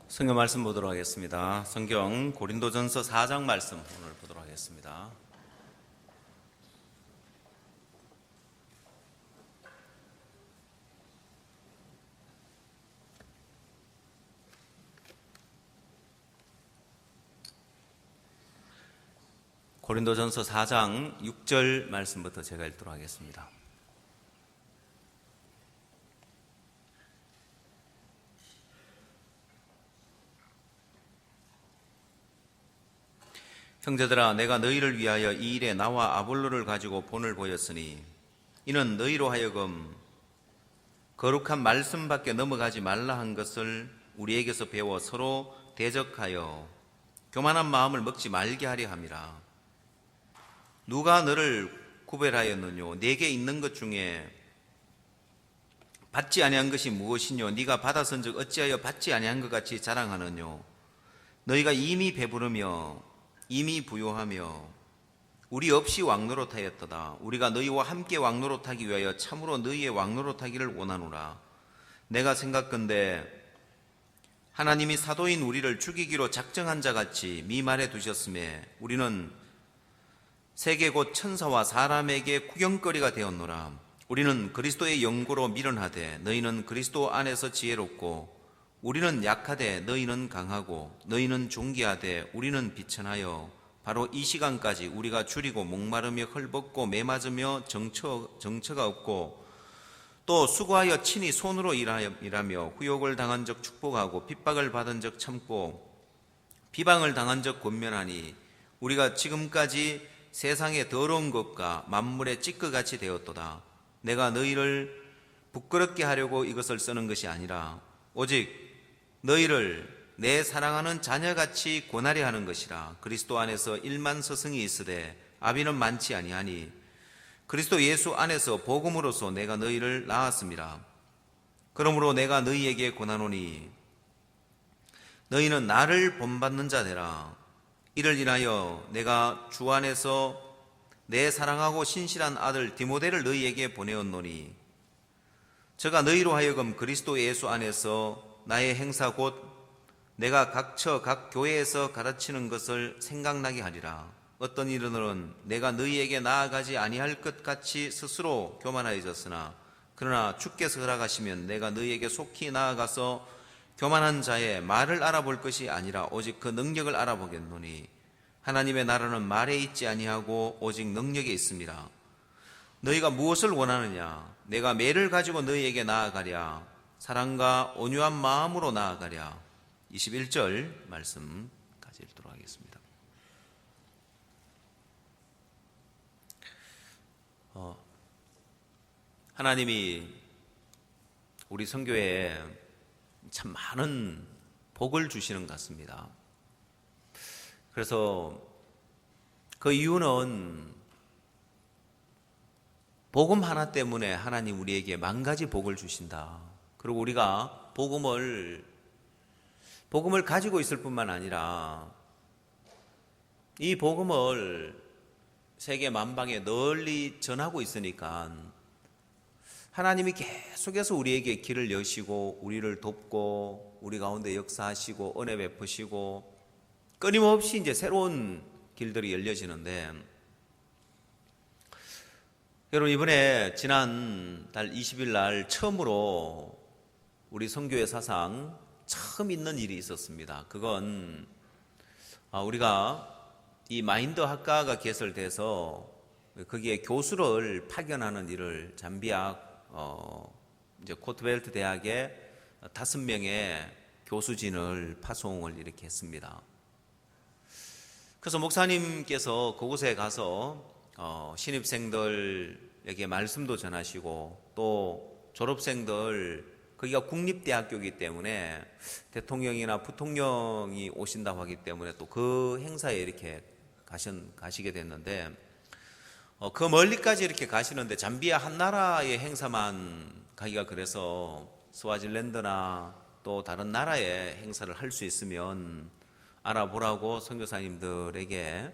성경 말씀 보도록 하겠습니다. 성경 고린도전서 4장 말씀 오늘 보도록 하겠습니다. 고린도전서 4장 6절 말씀부터 제가 읽도록 하겠습니다. 형제들아, 내가 너희를 위하여 이 일에 나와 아볼로를 가지고 본을 보였으니 이는 너희로 하여금 거룩한 말씀 밖에 넘어가지 말라 한 것을 우리에게서 배워 서로 대적하여 교만한 마음을 먹지 말게 하려 함이라. 누가 너를 구별하였느뇨? 내게 있는 것 중에 받지 아니한 것이 무엇이뇨? 네가 받았은즉 어찌하여 받지 아니한 것 같이 자랑하느뇨? 너희가 이미 배부르며 이미 부요하며 우리 없이 왕노릇하였도다. 우리가 너희와 함께 왕노릇하기 위하여 참으로 너희의 왕노릇하기를 원하노라. 내가 생각건대 하나님이 사도인 우리를 죽이기로 작정한 자같이 미말해 두셨음에 우리는 세계 곧 천사와 사람에게 구경거리가 되었노라. 우리는 그리스도의 영고로 미련하되 너희는 그리스도 안에서 지혜롭고 우리는 약하되 너희는 강하고 너희는 존귀하되 우리는 비천하여 바로 이 시간까지 우리가 줄이고 목마르며 헐벗고 매맞으며 정처가 없고 또 수고하여 친히 손으로 일하며 후욕을 당한 적 축복하고 핍박을 받은 적 참고 비방을 당한 적 권면하니 우리가 지금까지 세상의 더러운 것과 만물의 찌꺼같이 되었도다. 내가 너희를 부끄럽게 하려고 이것을 쓰는 것이 아니라 오직 너희를 내 사랑하는 자녀같이 권하려 하는 것이라. 그리스도 안에서 1만 스승이 있으되 아비는 많지 아니하니 그리스도 예수 안에서 복음으로서 내가 너희를 낳았습니다. 그러므로 내가 너희에게 권하노니 너희는 나를 본받는 자 되라. 이를 인하여 내가 주 안에서 내 사랑하고 신실한 아들 디모데를 너희에게 보내었노니 저가 너희로 하여금 그리스도 예수 안에서 나의 행사 곧 내가 각 교회에서 가르치는 것을 생각나게 하리라. 어떤 이들은 내가 너희에게 나아가지 아니할 것 같이 스스로 교만하여졌으나 그러나 주께서 허락하시면 내가 너희에게 속히 나아가서 교만한 자의 말을 알아볼 것이 아니라 오직 그 능력을 알아보겠노니 하나님의 나라는 말에 있지 아니하고 오직 능력에 있습니다. 너희가 무엇을 원하느냐? 내가 매를 가지고 너희에게 나아가랴? 사랑과 온유한 마음으로 나아가랴. 21절 말씀까지 읽도록 하겠습니다. 하나님이 우리 선교회에 참 많은 복을 주시는 것 같습니다. 그래서 그 이유는 복음 하나 때문에 하나님 우리에게 만 가지 복을 주신다. 그리고 우리가 복음을 가지고 있을 뿐만 아니라 이 복음을 세계 만방에 널리 전하고 있으니까 하나님이 계속해서 우리에게 길을 여시고 우리를 돕고 우리 가운데 역사하시고 은혜 베푸시고 끊임없이 이제 새로운 길들이 열려지는데 여러분 이번에 지난 달 20일 날 처음으로 우리 선교회 사상 처음 있는 일이 있었습니다. 그건 우리가 이 마인드 학과가 개설돼서 거기에 교수를 파견하는 일을 잠비아 이제 코트벨트 대학에 5명의 교수진을 파송을 이렇게 했습니다. 그래서 목사님께서 그곳에 가서 신입생들에게 말씀도 전하시고 또 졸업생들 거기가 국립대학교이기 때문에 대통령이나 부통령이 오신다고 하기 때문에 또 그 행사에 이렇게 가시게 됐는데 그 멀리까지 이렇게 가시는데 잠비아 한 나라의 행사만 가기가 그래서 스와질랜드나 또 다른 나라의 행사를 할 수 있으면 알아보라고 선교사님들에게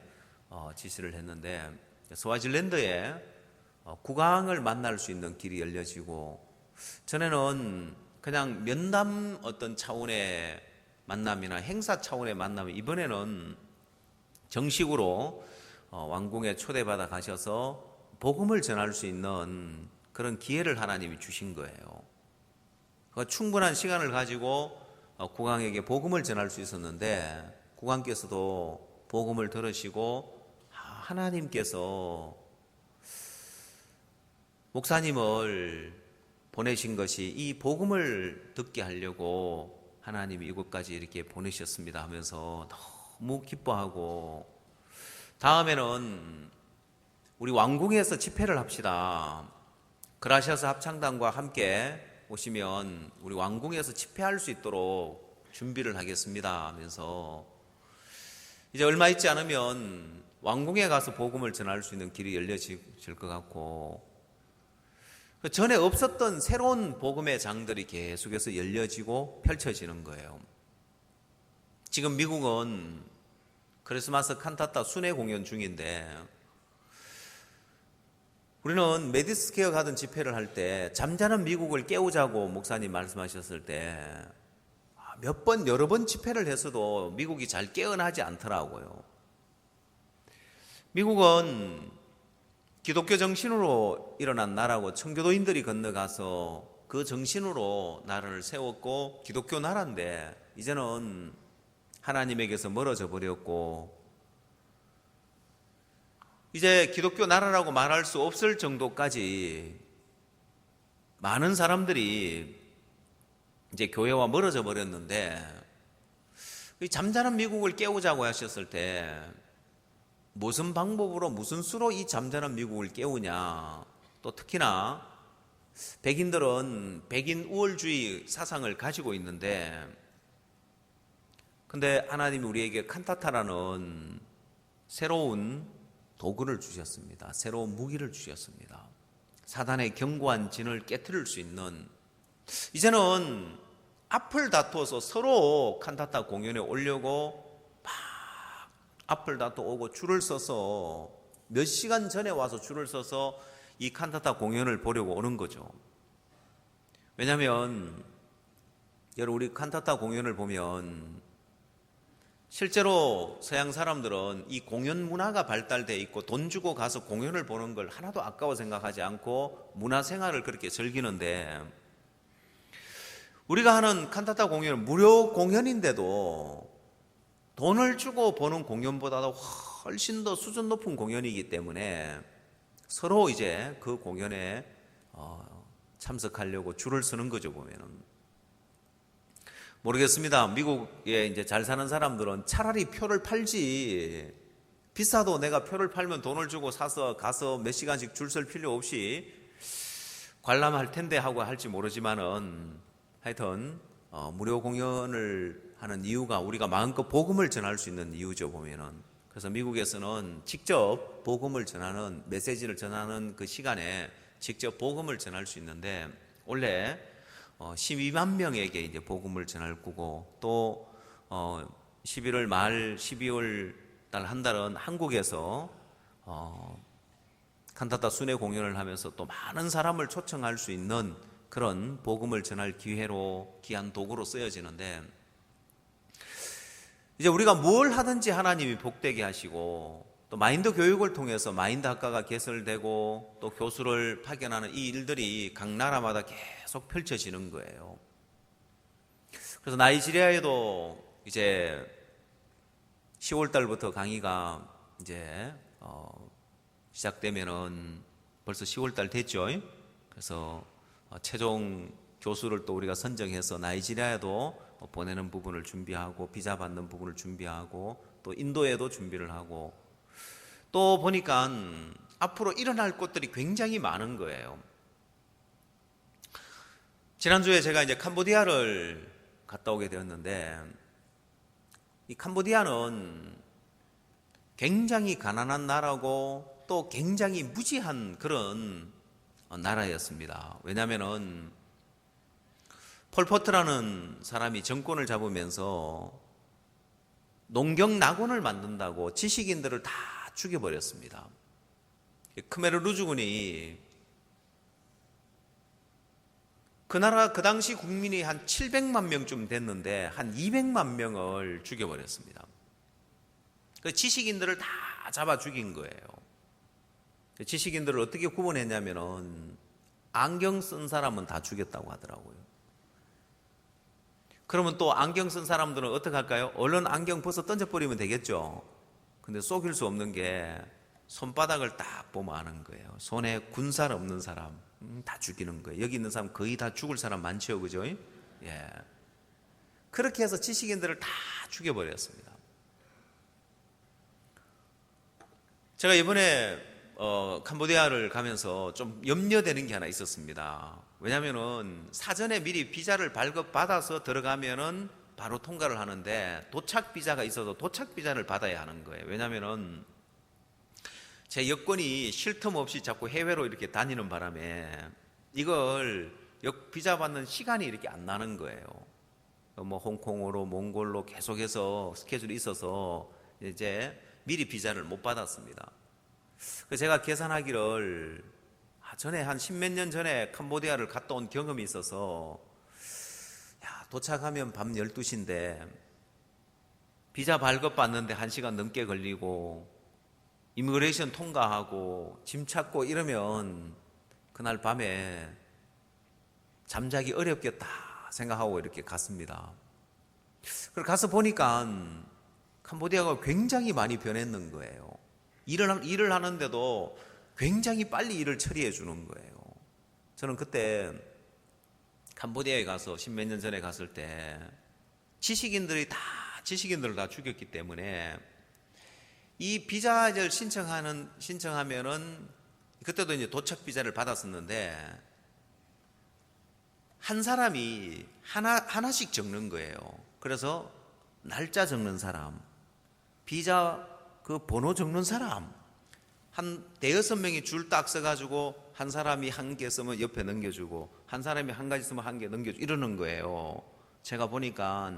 지시를 했는데 스와질랜드에 국왕을 만날 수 있는 길이 열려지고 전에는 그냥 면담 어떤 차원의 만남이나 행사 차원의 만남이 이번에는 정식으로 왕궁에 초대받아 가셔서 복음을 전할 수 있는 그런 기회를 하나님이 주신 거예요. 그러니까 충분한 시간을 가지고 국왕에게 복음을 전할 수 있었는데 국왕께서도 복음을 들으시고 하나님께서 목사님을 보내신 것이 이 복음을 듣게 하려고 하나님이 이곳까지 이렇게 보내셨습니다 하면서 너무 기뻐하고, 다음에는 우리 왕궁에서 집회를 합시다. 그라시아스 합창단과 함께 오시면 우리 왕궁에서 집회할 수 있도록 준비를 하겠습니다 하면서, 이제 얼마 있지 않으면 왕궁에 가서 복음을 전할 수 있는 길이 열려질 것 같고, 전에 없었던 새로운 복음의 장들이 계속해서 열려지고 펼쳐지는 거예요. 지금 미국은 크리스마스 칸타타 순회 공연 중인데, 우리는 메디스케어 가든 집회를 할 때 잠자는 미국을 깨우자고 목사님 말씀하셨을 때 몇 번 여러 번 집회를 했어도 미국이 잘 깨어나지 않더라고요. 미국은 기독교 정신으로 일어난 나라고, 청교도인들이 건너가서 그 정신으로 나라를 세웠고 기독교 나라인데, 이제는 하나님에게서 멀어져 버렸고 이제 기독교 나라라고 말할 수 없을 정도까지 많은 사람들이 이제 교회와 멀어져 버렸는데, 잠자는 미국을 깨우자고 하셨을 때 무슨 방법으로 무슨 수로 이 잠자는 미국을 깨우냐. 또 특히나 백인들은 백인 우월주의 사상을 가지고 있는데, 근데 하나님이 우리에게 칸타타라는 새로운 도구를 주셨습니다. 새로운 무기를 주셨습니다. 사단의 견고한 진을 깨트릴 수 있는, 이제는 앞을 다투어서 서로 칸타타 공연에 오려고 앞을 다투고 줄을 서서 몇 시간 전에 와서 줄을 서서 이 칸타타 공연을 보려고 오는 거죠. 왜냐하면 여러분, 우리 칸타타 공연을 보면 실제로 서양 사람들은 이 공연 문화가 발달되어 있고 돈 주고 가서 공연을 보는 걸 하나도 아까워 생각하지 않고 문화생활을 그렇게 즐기는데, 우리가 하는 칸타타 공연은 무료 공연인데도 돈을 주고 보는 공연보다도 훨씬 더 수준 높은 공연이기 때문에 서로 이제 그 공연에 참석하려고 줄을 서는 거죠. 보면은 모르겠습니다. 미국에 이제 잘 사는 사람들은 차라리 표를 팔지, 비싸도 내가 표를 팔면 돈을 주고 사서 가서 몇 시간씩 줄 설 필요 없이 관람할 텐데 하고 할지 모르지만은, 하여튼 무료 공연을 하는 이유가 우리가 마음껏 복음을 전할 수 있는 이유죠. 보면은 그래서 미국에서는 직접 복음을 전하는, 메시지를 전하는 그 시간에 직접 복음을 전할 수 있는데, 원래 12만 명에게 이제 복음을 전할 거고, 또 11월 말 12월 달 한 달은 한국에서 칸타타 순회 공연을 하면서 또 많은 사람을 초청할 수 있는 그런 복음을 전할 기회로, 귀한 도구로 쓰여지는데, 이제 우리가 뭘 하든지 하나님이 복되게 하시고, 또 마인드 교육을 통해서 마인드 학과가 개설되고 또 교수를 파견하는 이 일들이 각 나라마다 계속 펼쳐지는 거예요. 그래서 나이지리아에도 이제 10월 달부터 강의가 이제 시작되면은 벌써 10월 달 됐죠. 그래서 최종 교수를 또 우리가 선정해서 나이지리아에도 보내는 부분을 준비하고, 비자 받는 부분을 준비하고, 또 인도에도 준비를 하고, 또 보니까 앞으로 일어날 것들이 굉장히 많은 거예요. 지난주에 제가 이제 캄보디아를 갔다 오게 되었는데, 이 캄보디아는 굉장히 가난한 나라고 또 굉장히 무지한 그런 나라였습니다. 왜냐하면은 폴포트라는 사람이 정권을 잡으면서 농경 낙원을 만든다고 지식인들을 다 죽여버렸습니다. 크메르 루즈군이 그 나라 그 당시 국민이 한 700만 명쯤 됐는데 한 200만 명을 죽여버렸습니다. 그 지식인들을 다 잡아 죽인 거예요. 지식인들을 어떻게 구분했냐면은 안경 쓴 사람은 다 죽였다고 하더라고요. 그러면 또 안경 쓴 사람들은 어떻게 할까요? 얼른 안경 벗어 던져버리면 되겠죠. 근데 속일 수 없는 게 손바닥을 딱 보면 아는 거예요. 손에 군살 없는 사람 다 죽이는 거예요. 여기 있는 사람 거의 다 죽을 사람 많죠, 그죠? 예. 그렇게 해서 지식인들을 다 죽여버렸습니다. 제가 이번에 캄보디아를 가면서 좀 염려되는 게 하나 있었습니다. 왜냐하면은 사전에 미리 비자를 발급받아서 들어가면은 바로 통과를 하는데 도착 비자가 있어서 도착 비자를 받아야 하는 거예요. 왜냐하면은 제 여권이 쉴 틈 없이 자꾸 해외로 이렇게 다니는 바람에 이걸 비자 받는 시간이 이렇게 안 나는 거예요. 뭐 홍콩으로 몽골로 계속해서 스케줄이 있어서 이제 미리 비자를 못 받았습니다. 그래서 제가 계산하기를 전에 한 10몇 년 전에 캄보디아를 갔다 온 경험이 있어서 도착하면 밤 12시인데 비자 발급 받는데 1시간 넘게 걸리고 이미그레이션 통과하고 짐 찾고 이러면 그날 밤에 잠자기 어렵겠다 생각하고 이렇게 갔습니다. 그래서 가서 보니까 캄보디아가 굉장히 많이 변했는 거예요. 일을 하는데도 굉장히 빨리 일을 처리해 주는 거예요. 저는 그때 캄보디아에 가서 10몇 년 전에 갔을 때 지식인들을 다 죽였기 때문에 이 비자를 신청하면은 그때도 이제 도착 비자를 받았었는데 한 사람이 하나씩 적는 거예요. 그래서 날짜 적는 사람, 비자 그 번호 적는 사람, 한 대여섯 명이 줄 딱 써가지고 한 사람이 한 개 쓰면 옆에 넘겨주고 한 사람이 한 가지 쓰면 한 개 넘겨주고 이러는 거예요. 제가 보니까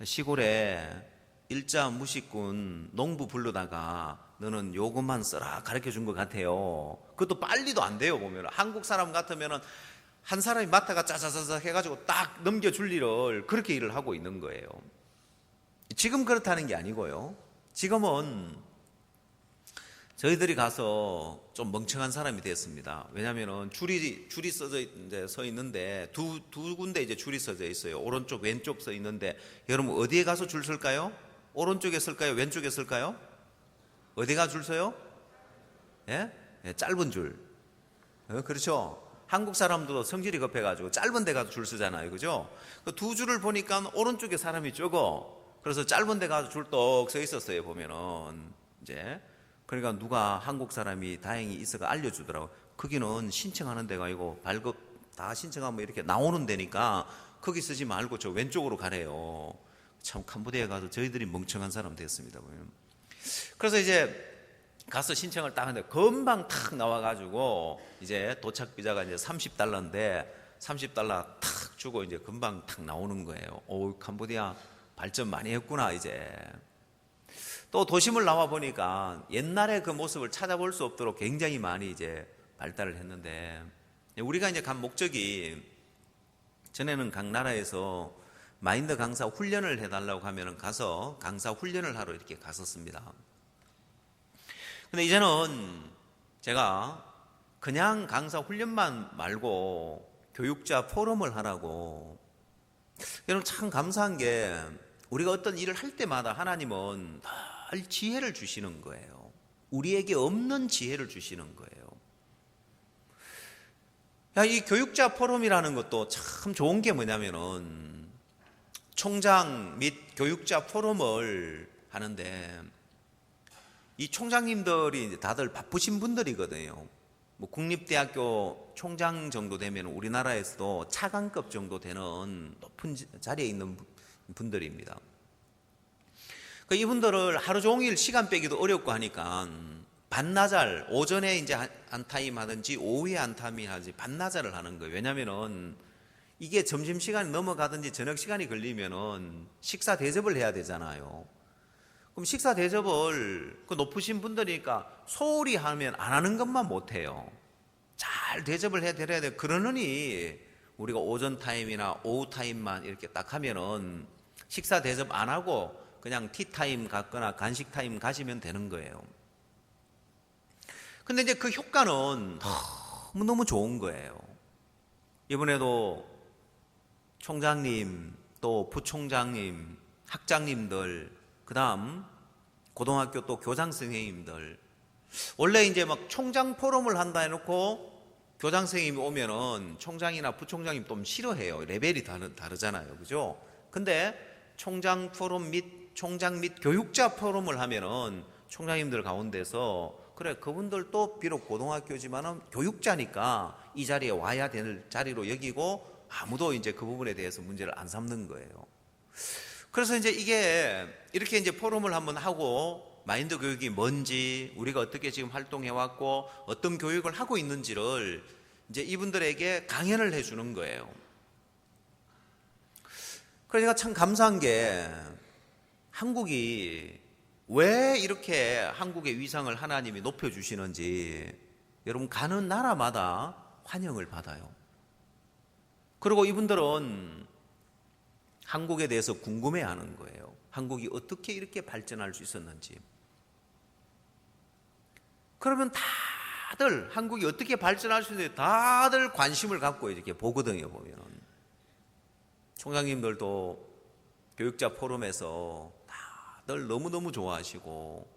시골에 일자 무식군 농부 부르다가 너는 요것만 써라 가르쳐 준 것 같아요. 그것도 빨리도 안 돼요. 보면 한국 사람 같으면은 한 사람이 맡아가 짜자자자 해가지고 딱 넘겨줄 일을 그렇게 일을 하고 있는 거예요. 지금 그렇다는 게 아니고요. 지금은 저희들이 가서 좀 멍청한 사람이 됐습니다. 왜냐하면은 줄이 서 있는데 두 군데 이제 줄이 서져 있어요. 오른쪽 왼쪽 서 있는데 여러분 어디에 가서 줄 설까요? 오른쪽에 설까요? 왼쪽에 설까요? 어디가 줄 서요? 예? 예, 짧은 줄. 그렇죠. 한국 사람도 성질이 급해가지고 짧은 데 가서 줄 서잖아요. 그죠? 그 두 줄을 보니까 오른쪽에 사람이 적어. 그래서 짧은 데 가서 줄 떡 서 있었어요. 보면은 이제 그러니까 누가 한국 사람이 다행히 있어가 알려주더라고. 거기는 신청하는 데가 아니고 발급 다 신청하면 이렇게 나오는 데니까 거기 쓰지 말고 저 왼쪽으로 가래요. 참 캄보디아에 가서 저희들이 멍청한 사람 됐습니다. 보면. 그래서 이제 가서 신청을 딱 하는데 금방 탁 나와가지고 이제 도착 비자가 이제 $30인데 $30 탁 주고 이제 금방 탁 나오는 거예요. 오, 캄보디아 발전 많이 했구나 이제. 또 도심을 나와 보니까 옛날의 그 모습을 찾아볼 수 없도록 굉장히 많이 이제 발달을 했는데 우리가 이제 간 목적이 전에는 각 나라에서 마인드 강사 훈련을 해달라고 하면은 가서 강사 훈련을 하러 이렇게 갔었습니다. 근데 이제는 제가 그냥 강사 훈련만 말고 교육자 포럼을 하라고. 여러분 참 감사한 게 우리가 어떤 일을 할 때마다 하나님은 늘 지혜를 주시는 거예요. 우리에게 없는 지혜를 주시는 거예요. 이 교육자 포럼이라는 것도 참 좋은 게 뭐냐면은 총장 및 교육자 포럼을 하는데 이 총장님들이 이제 다들 바쁘신 분들이거든요. 뭐 국립대학교 총장 정도 되면 우리나라에서도 차관급 정도 되는 높은 자리에 있는 분들입니다. 이분들을 하루 종일 시간 빼기도 어렵고 하니까 반나절, 오전에 이제 한 타임 하든지 오후에 한 타임 하든지 반나절을 하는 거예요. 왜냐면은 이게 점심시간이 넘어가든지 저녁 시간이 걸리면은 식사 대접을 해야 되잖아요. 그럼 식사 대접을 그 높으신 분들이니까 소홀히 하면 안 하는 것만 못해요. 잘 대접을 해드려야 돼요. 그러느니 우리가 오전 타임이나 오후 타임만 이렇게 딱 하면은 식사 대접 안 하고 그냥 티타임 갖거나 간식 타임 가시면 되는 거예요. 근데 이제 그 효과는 너무 좋은 거예요. 이번에도 총장님, 또 부총장님, 학장님들, 그 다음 고등학교 또 교장 선생님들, 원래 이제 막 총장 포럼을 한다 해놓고 교장 선생님이 오면은 총장이나 부총장님 좀 싫어해요. 레벨이 다르잖아요. 그죠? 근데 총장 포럼 및 총장 및 교육자 포럼을 하면은 총장님들 가운데서 그래, 그분들도 비록 고등학교지만은 교육자니까 이 자리에 와야 될 자리로 여기고 아무도 이제 그 부분에 대해서 문제를 안 삼는 거예요. 그래서 이제 이게 이렇게 이제 포럼을 한번 하고 마인드 교육이 뭔지, 우리가 어떻게 지금 활동해 왔고 어떤 교육을 하고 있는지를 이제 이분들에게 강연을 해 주는 거예요. 그래서 제가 참 감사한 게 한국이 왜 이렇게 한국의 위상을 하나님이 높여 주시는지 여러분 가는 나라마다 환영을 받아요. 그리고 이분들은 한국에 대해서 궁금해하는 거예요. 한국이 어떻게 이렇게 발전할 수 있었는지. 그러면 다들 한국이 어떻게 발전할 수 있는지 다들 관심을 갖고 이렇게 보거든요. 보면 총장님들도 교육자 포럼에서 다들 너무너무 좋아하시고,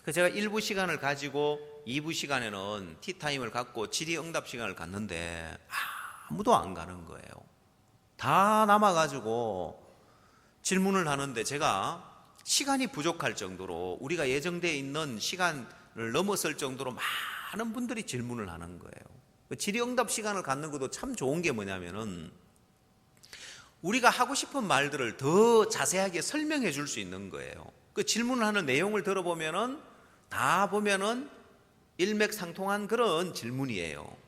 그래서 제가 1부 시간을 가지고 2부 시간에는 티타임을 갖고 질의응답 시간을 갖는데 아무도 안 가는 거예요. 다 남아가지고 질문을 하는데 제가 시간이 부족할 정도로, 우리가 예정되어 있는 시간을 넘어설 정도로 많은 분들이 질문을 하는 거예요. 질의응답 시간을 갖는 것도 참 좋은 게 뭐냐면은 우리가 하고 싶은 말들을 더 자세하게 설명해 줄 수 있는 거예요. 그 질문을 하는 내용을 들어보면은 다 보면은 일맥상통한 그런 질문이에요.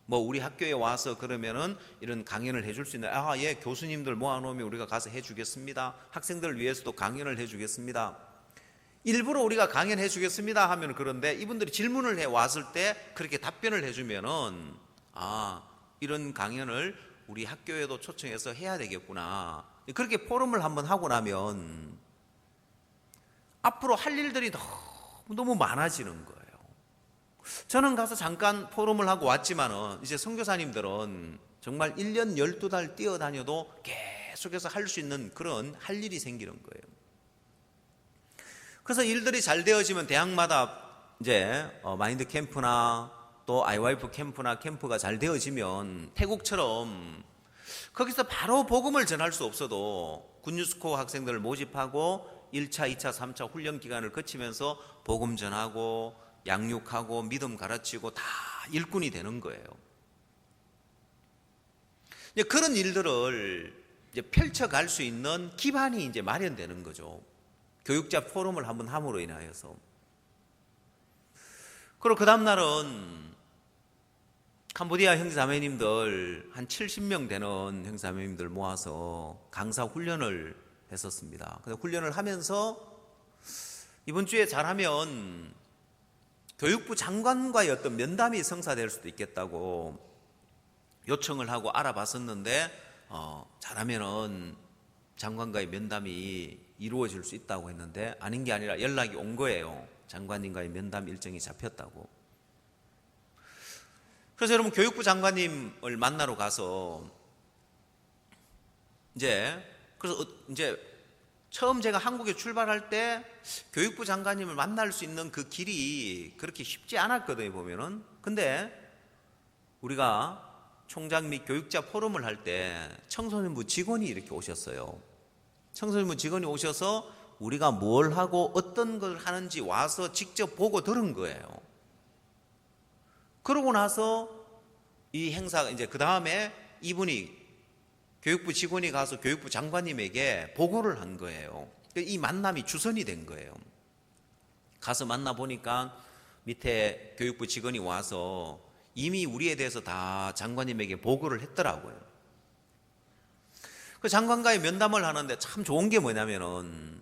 뭐 우리 학교에 와서 그러면은 이런 강연을 해줄 수 있는, 예, 교수님들 모아놓으면 우리가 가서 해주겠습니다. 학생들을 위해서도 강연을 해주겠습니다. 일부러 우리가 강연해 주겠습니다 하면 그런데 이분들이 질문을 해 왔을 때 그렇게 답변을 해주면은 이런 강연을 우리 학교에도 초청해서 해야 되겠구나. 그렇게 포럼을 한번 하고 나면 앞으로 할 일들이 너무 많아지는 거예요. 저는 가서 잠깐 포럼을 하고 왔지만은 이제 선교사님들은 정말 1년 12달 뛰어다녀도 계속해서 할 수 있는 그런 할 일이 생기는 거예요. 그래서 일들이 잘 되어지면 대학마다 이제 마인드 캠프나 또 아이와이프 캠프나 캠프가 잘 되어지면 태국처럼 거기서 바로 복음을 전할 수 없어도 굿뉴스코어 학생들을 모집하고 1차, 2차, 3차 훈련 기간을 거치면서 복음 전하고 양육하고 믿음 가르치고 다 일꾼이 되는 거예요. 이제 그런 일들을 이제 펼쳐갈 수 있는 기반이 이제 마련되는 거죠. 교육자 포럼을 한번 함으로 인하여서. 그리고 그 다음날은 캄보디아 형제자매님들 한 70명 되는 형제자매님들 모아서 강사 훈련을 했었습니다. 근데 훈련을 하면서 이번 주에 잘하면 교육부 장관과의 어떤 면담이 성사될 수도 있겠다고 요청을 하고 알아봤었는데 잘하면은 장관과의 면담이 이루어질 수 있다고 했는데 아닌 게 아니라 연락이 온 거예요. 장관님과의 면담 일정이 잡혔다고. 그래서 여러분 교육부 장관님을 만나러 가서 그래서 처음 제가 한국에 출발할 때 교육부 장관님을 만날 수 있는 그 길이 그렇게 쉽지 않았거든요, 보면은. 근데 우리가 총장 및 교육자 포럼을 할 때 청소년부 직원이 이렇게 오셨어요. 청소년부 직원이 오셔서 우리가 뭘 하고 어떤 걸 하는지 와서 직접 보고 들은 거예요. 그러고 나서 이 행사가 이제 그 다음에 이분이 교육부 직원이 가서 교육부 장관님에게 보고를 한 거예요. 이 만남이 주선이 된 거예요. 가서 만나보니까 밑에 교육부 직원이 와서 이미 우리에 대해서 다 장관님에게 보고를 했더라고요. 그 장관과의 면담을 하는데 참 좋은 게 뭐냐면은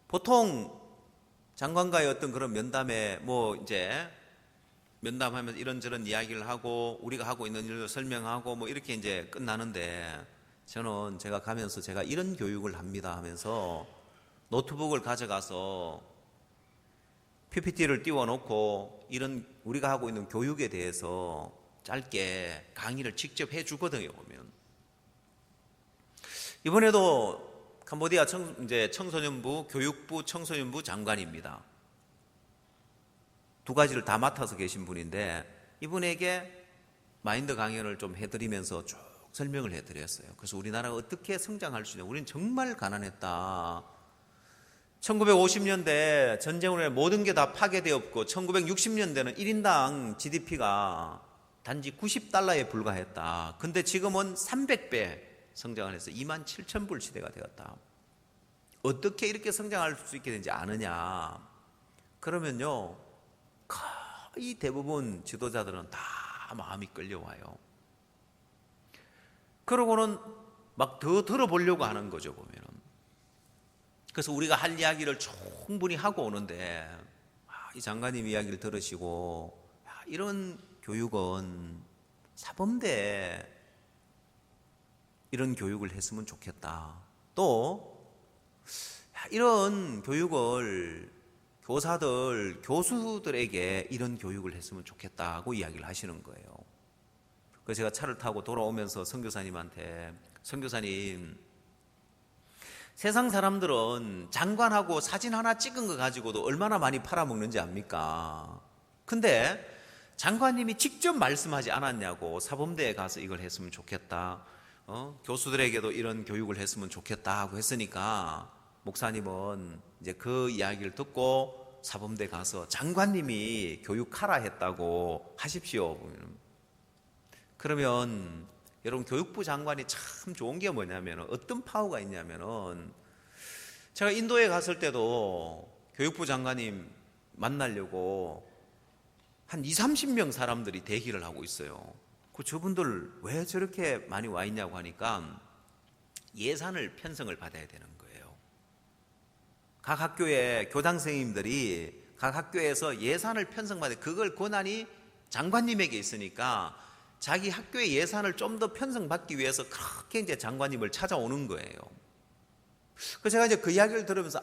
보통 장관과의 어떤 그런 면담에 면담하면서 이런저런 이야기를 하고 우리가 하고 있는 일을 설명하고 뭐 이렇게 이제 끝나는데, 저는 제가 가면서 제가 이런 교육을 합니다 하면서 노트북을 가져가서 PPT를 띄워놓고 이런 우리가 하고 있는 교육에 대해서 짧게 강의를 직접 해주거든요. 보면 이번에도 캄보디아 이제 청소년부, 교육부, 청소년부 장관입니다. 두 가지를 다 맡아서 계신 분인데 이분에게 마인드 강연을 좀 해드리면서 쭉 설명을 해드렸어요. 그래서 우리나라가 어떻게 성장할 수 있냐. 우리는 정말 가난했다. 1950년대 전쟁으로 인해 모든 게 다 파괴되었고 1960년대는 1인당 GDP가 단지 90달러에 불과했다. 근데 지금은 300배 성장을 해서 27,000불 시대가 되었다. 어떻게 이렇게 성장할 수 있게 되는지 아느냐. 그러면요, 거의 대부분 지도자들은 다 마음이 끌려와요. 그러고는 막 더 들어보려고 하는 거죠, 보면은. 그래서 우리가 할 이야기를 충분히 하고 오는데, 이 장관님 이야기를 들으시고, 이런 교육은 사범대 이런 교육을 했으면 좋겠다. 또 이런 교육을 교사들, 교수들에게 이런 교육을 했으면 좋겠다고 이야기를 하시는 거예요. 그래서 제가 차를 타고 돌아오면서 선교사님한테, 선교사님, 세상 사람들은 장관하고 사진 하나 찍은 거 가지고도 얼마나 많이 팔아먹는지 압니까? 근데 장관님이 직접 말씀하지 않았냐고. 사범대에 가서 이걸 했으면 좋겠다. 교수들에게도 이런 교육을 했으면 좋겠다 하고 했으니까 목사님은 이제 그 이야기를 듣고 사범대 가서 장관님이 교육하라 했다고 하십시오. 그러면 여러분, 교육부 장관이 참 좋은 게 뭐냐면 어떤 파워가 있냐면은, 제가 인도에 갔을 때도 교육부 장관님 만나려고 한 20, 30명 사람들이 대기를 하고 있어요. 저분들 왜 저렇게 많이 와 있냐고 하니까 예산을 편성을 받아야 되는 거예요. 각 학교의 교장 선생님들이 각 학교에서 예산을 편성받아야, 그걸 권한이 장관님에게 있으니까 자기 학교의 예산을 좀 더 편성받기 위해서 그렇게 이제 장관님을 찾아오는 거예요. 그래서 제가 이제 그 이야기를 들으면서,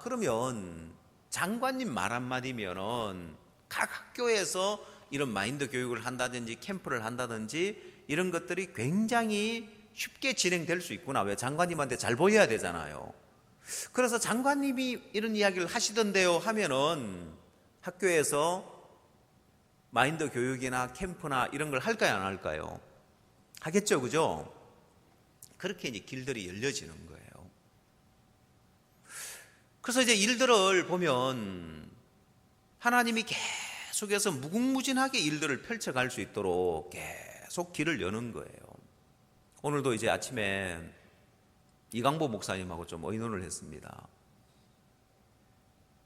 그러면 장관님 말 한마디면은 각 학교에서 이런 마인드 교육을 한다든지 캠프를 한다든지 이런 것들이 굉장히 쉽게 진행될 수 있구나. 왜? 장관님한테 잘 보여야 되잖아요. 그래서 장관님이 이런 이야기를 하시던데요 하면은 학교에서 마인드 교육이나 캠프나 이런 걸 할까요, 안 할까요? 하겠죠, 그죠? 그렇게 이제 길들이 열려지는 거예요. 그래서 이제 일들을 보면 하나님이 계속해서 무궁무진하게 일들을 펼쳐갈 수 있도록 계속 길을 여는 거예요. 오늘도 이제 아침에 이강보 목사님하고 좀 의논을 했습니다.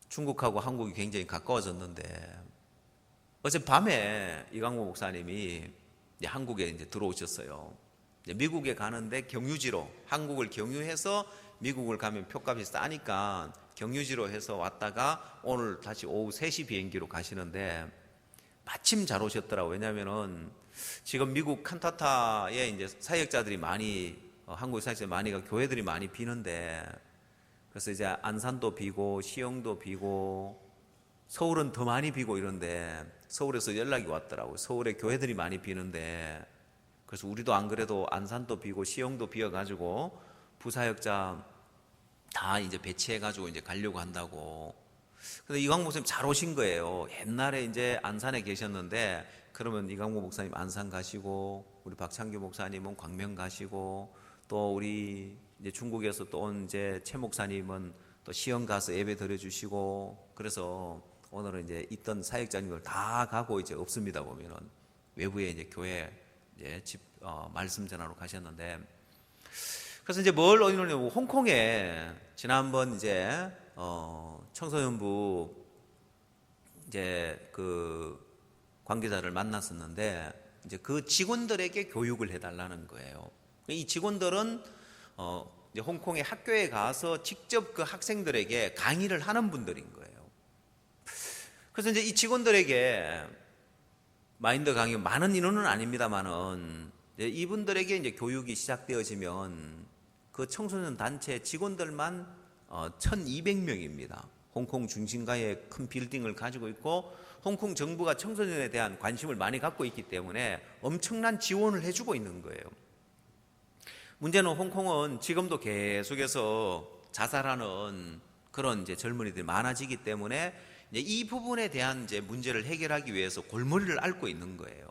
중국하고 한국이 굉장히 가까워졌는데 어젯밤에 이강보 목사님이 이제 한국에 이제 들어오셨어요. 이제 미국에 가는데 경유지로, 한국을 경유해서 미국을 가면 표값이 싸니까 경유지로 해서 왔다가 오늘 다시 오후 3시 비행기로 가시는데 마침 잘 오셨더라고요. 왜냐면은 지금 미국 칸타타에 이제 사역자들이 많이, 한국 사역자들이 많이 가, 교회들이 많이 비는데, 그래서 이제 안산도 비고 시흥도 비고 서울은 더 많이 비고 이런데 서울에서 연락이 왔더라고요. 서울에 교회들이 많이 비는데, 그래서 우리도 안 그래도 안산도 비고 시흥도 비어가지고 부사역자 다 이제 배치해가지고 이제 가려고 한다고. 근데 이광모 목사님 잘 오신 거예요. 옛날에 이제 안산에 계셨는데, 그러면 이광모 목사님 안산 가시고, 우리 박창규 목사님은 광명 가시고, 또 우리 이제 중국에서 또 온 이제 최 목사님은 또 시흥 가서 예배 드려주시고, 그래서 오늘은 이제 있던 사역자님들 다 가고 이제 없습니다. 보면은 외부에 이제 교회 이제 말씀 전하러 가셨는데, 그래서 이제 뭘 의논하냐고, 홍콩에 지난번 이제 청소년부 이제 그 관계자를 만났었는데, 이제 그 직원들에게 교육을 해달라는 거예요. 이 직원들은 이제 홍콩의 학교에 가서 직접 그 학생들에게 강의를 하는 분들인 거예요. 그래서 이제 이 직원들에게 마인드 강의 많은 인원은 아닙니다만은 이분들에게 이제 교육이 시작되어지면 그 청소년 단체 직원들만 1,200명입니다. 홍콩 중심가에 큰 빌딩을 가지고 있고 홍콩 정부가 청소년에 대한 관심을 많이 갖고 있기 때문에 엄청난 지원을 해주고 있는 거예요. 문제는 홍콩은 지금도 계속해서 자살하는 그런 이제 젊은이들이 많아지기 때문에 이제 이 부분에 대한 이제 문제를 해결하기 위해서 골머리를 앓고 있는 거예요.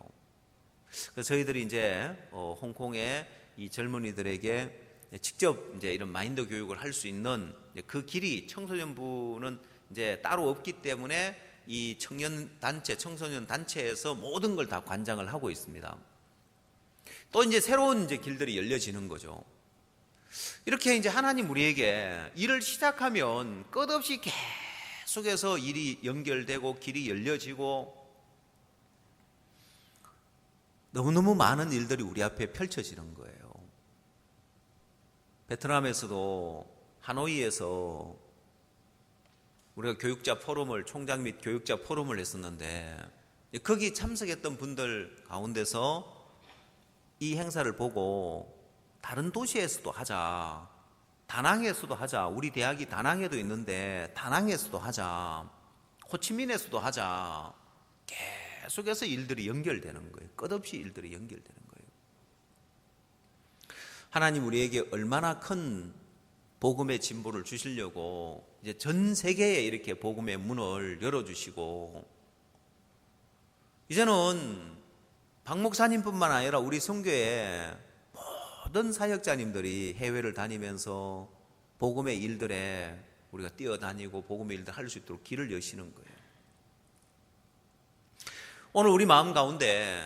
그래서 저희들이 이제 홍콩의 이 젊은이들에게 직접 이제 이런 마인드 교육을 할 수 있는 그 길이 청소년부는 이제 따로 없기 때문에 이 청년 단체, 청소년 단체에서 모든 걸 다 관장을 하고 있습니다. 또 이제 새로운 이제 길들이 열려지는 거죠. 이렇게 이제 하나님 우리에게 일을 시작하면 끝없이 계속해서 일이 연결되고 길이 열려지고 너무너무 많은 일들이 우리 앞에 펼쳐지는 거예요. 베트남에서도 하노이에서 우리가 교육자 포럼을 총장 및 교육자 포럼을 했었는데 거기 참석했던 분들 가운데서 이 행사를 보고 다른 도시에서도 하자, 다낭에서도 하자, 우리 대학이 다낭에도 있는데 다낭에서도 하자, 호치민에서도 하자, 계속해서 일들이 연결되는 거예요. 끝없이 일들이 연결되는 거예요. 하나님 우리에게 얼마나 큰 복음의 진보를 주시려고 이제 전 세계에 이렇게 복음의 문을 열어주시고, 이제는 박 목사님뿐만 아니라 우리 선교의 모든 사역자님들이 해외를 다니면서 복음의 일들에 우리가 뛰어다니고 복음의 일들 할 수 있도록 길을 여시는 거예요. 오늘 우리 마음 가운데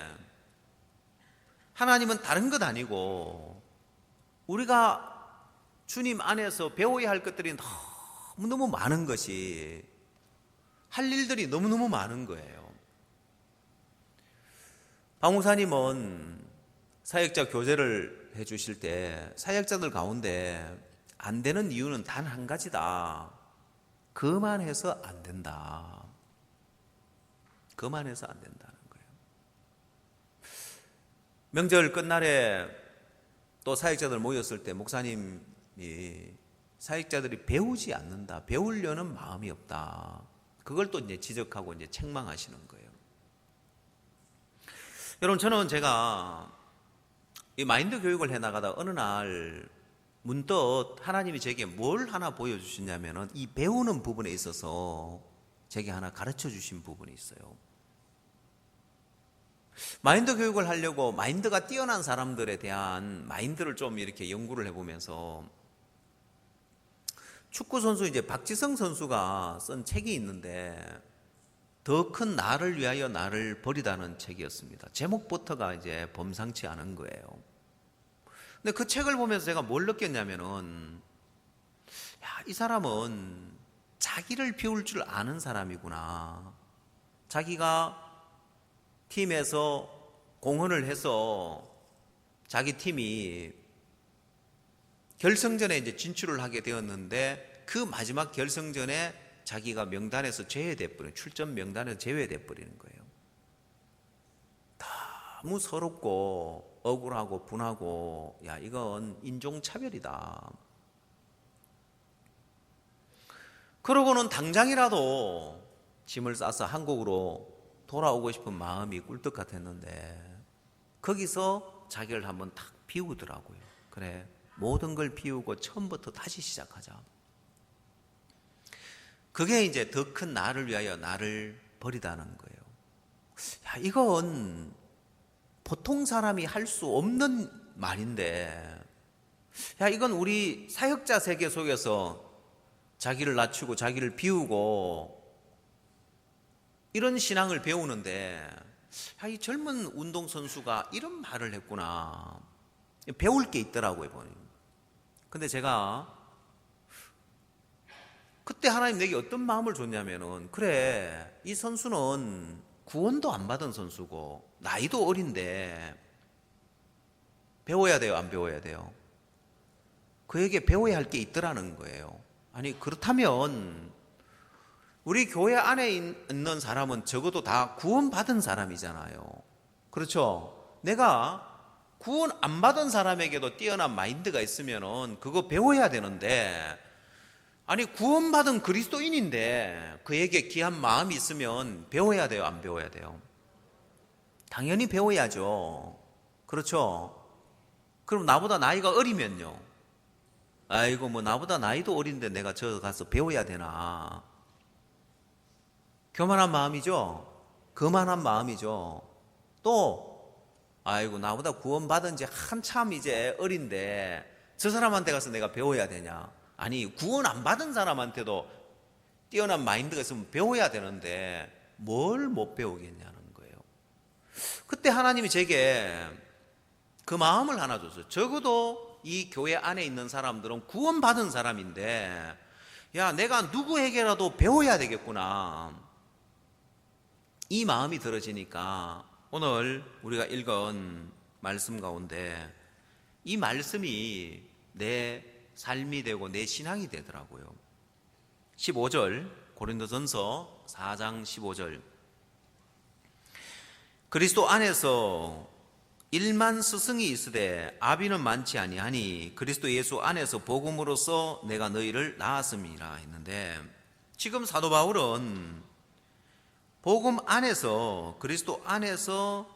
하나님은 다른 것 아니고 우리가 주님 안에서 배워야 할 것들이 너무너무 많은 것이, 할 일들이 너무너무 많은 거예요. 박 목사님은 사역자 교제를 해 주실 때 사역자들 가운데 안 되는 이유는 단 한 가지다. 그만해서 안 된다. 그만해서 안 된다는 거예요. 명절 끝날에 또 사역자들 모였을 때 목사님이 사역자들이 배우지 않는다, 배우려는 마음이 없다, 그걸 또 이제 지적하고 이제 책망하시는 거예요. 여러분, 저는 제가 이 마인드 교육을 해 나가다 어느 날 문득 하나님이 제게 뭘 하나 보여주시냐면은 이 배우는 부분에 있어서 제게 하나 가르쳐 주신 부분이 있어요. 마인드 교육을 하려고 마인드가 뛰어난 사람들에 대한 마인드를 좀 이렇게 연구를 해보면서 축구 선수 이제 박지성 선수가 쓴 책이 있는데 더 큰 나를 위하여 나를 버리다는 책이었습니다. 제목부터가 이제 범상치 않은 거예요. 근데 그 책을 보면서 제가 뭘 느꼈냐면은, 이 사람은 자기를 비울 줄 아는 사람이구나. 자기가 팀에서 공헌을 해서 자기 팀이 결승전에 이제 진출을 하게 되었는데 그 마지막 결승전에 자기가 명단에서 제외돼 버리는, 출전 명단에서 제외돼 버리는 거예요. 너무 서럽고 억울하고 분하고, 이건 인종차별이다. 그러고는 당장이라도 짐을 싸서 한국으로 돌아오고 싶은 마음이 꿀떡 같았는데 거기서 자기를 한번 탁 비우더라고요. 그래, 모든 걸 비우고 처음부터 다시 시작하자. 그게 이제 더 큰 나를 위하여 나를 버리다는 거예요. 이건 보통 사람이 할 수 없는 말인데, 이건 우리 사역자 세계 속에서 자기를 낮추고 자기를 비우고 이런 신앙을 배우는데, 이 젊은 운동선수가 이런 말을 했구나. 배울 게 있더라고요, 보니. 근데 제가 그때 하나님 내게 어떤 마음을 줬냐면은, 그래, 이 선수는 구원도 안 받은 선수고 나이도 어린데 배워야 돼요, 안 배워야 돼요? 그에게 배워야 할 게 있더라는 거예요. 아니, 그렇다면 우리 교회 안에 있는 사람은 적어도 다 구원받은 사람이잖아요. 그렇죠? 내가 구원 안 받은 사람에게도 뛰어난 마인드가 있으면은 그거 배워야 되는데, 아니 구원받은 그리스도인인데 그에게 귀한 마음이 있으면 배워야 돼요, 안 배워야 돼요? 당연히 배워야죠. 그렇죠? 그럼 나보다 나이가 어리면요, 아이고 뭐 나보다 나이도 어린데 내가 저 가서 배워야 되나? 교만한 마음이죠. 거만한 마음이죠. 또 아이고 나보다 구원받은 지 한참 이제 어린데 저 사람한테 가서 내가 배워야 되냐? 아니 구원 안 받은 사람한테도 뛰어난 마인드가 있으면 배워야 되는데 뭘 못 배우겠냐는 거예요. 그때 하나님이 제게 그 마음을 하나 줬어요. 적어도 이 교회 안에 있는 사람들은 구원받은 사람인데, 야 내가 누구에게라도 배워야 되겠구나, 이 마음이 들어지니까 오늘 우리가 읽은 말씀 가운데 이 말씀이 내 삶이 되고 내 신앙이 되더라고요. 15절, 고린도전서 4장 15절. 그리스도 안에서 1만 스승이 있으되 아비는 많지 아니하니 그리스도 예수 안에서 복음으로써 내가 너희를 낳았음이라 했는데, 지금 사도 바울은 복음 안에서, 그리스도 안에서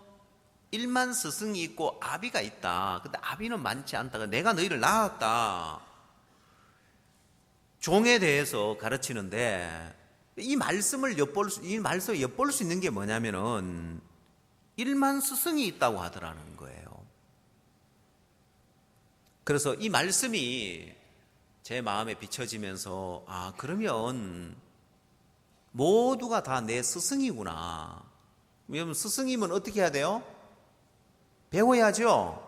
1만 스승이 있고 아비가 있다. 근데 아비는 많지 않다. 내가 너희를 낳았다. 종에 대해서 가르치는데, 이 말씀을 엿볼 수 있는 게 뭐냐면은 1만 스승이 있다고 하더라는 거예요. 그래서 이 말씀이 제 마음에 비춰지면서, 아 그러면 모두가 다 내 스승이구나. 왜냐하면 스승이면 어떻게 해야 돼요? 배워야죠.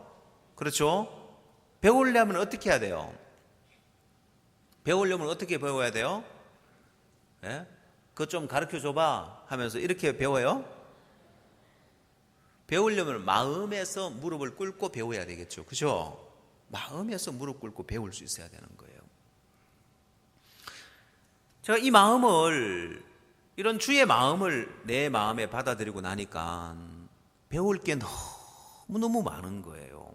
그렇죠? 배우려면 어떻게 해야 돼요? 배우려면 어떻게 배워야 돼요? 예? 그거 좀 가르쳐 줘봐 하면서 이렇게 배워요? 배우려면 마음에서 무릎을 꿇고 배워야 되겠죠. 그죠? 마음에서 무릎 꿇고 배울 수 있어야 되는 거예요. 제가 이 마음을, 이런 주의 마음을 내 마음에 받아들이고 나니까 배울 게 너무너무 많은 거예요.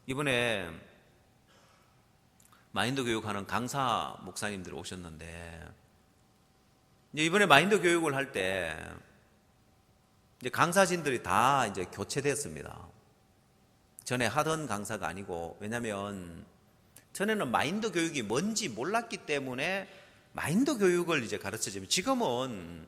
이번에 마인드 교육하는 강사 목사님들 오셨는데, 이번에 마인드 교육을 할 때 이제 강사진들이 다 이제 교체됐습니다. 전에 하던 강사가 아니고, 왜냐하면 전에는 마인드 교육이 뭔지 몰랐기 때문에 마인드 교육을 이제 가르쳐주면, 지금은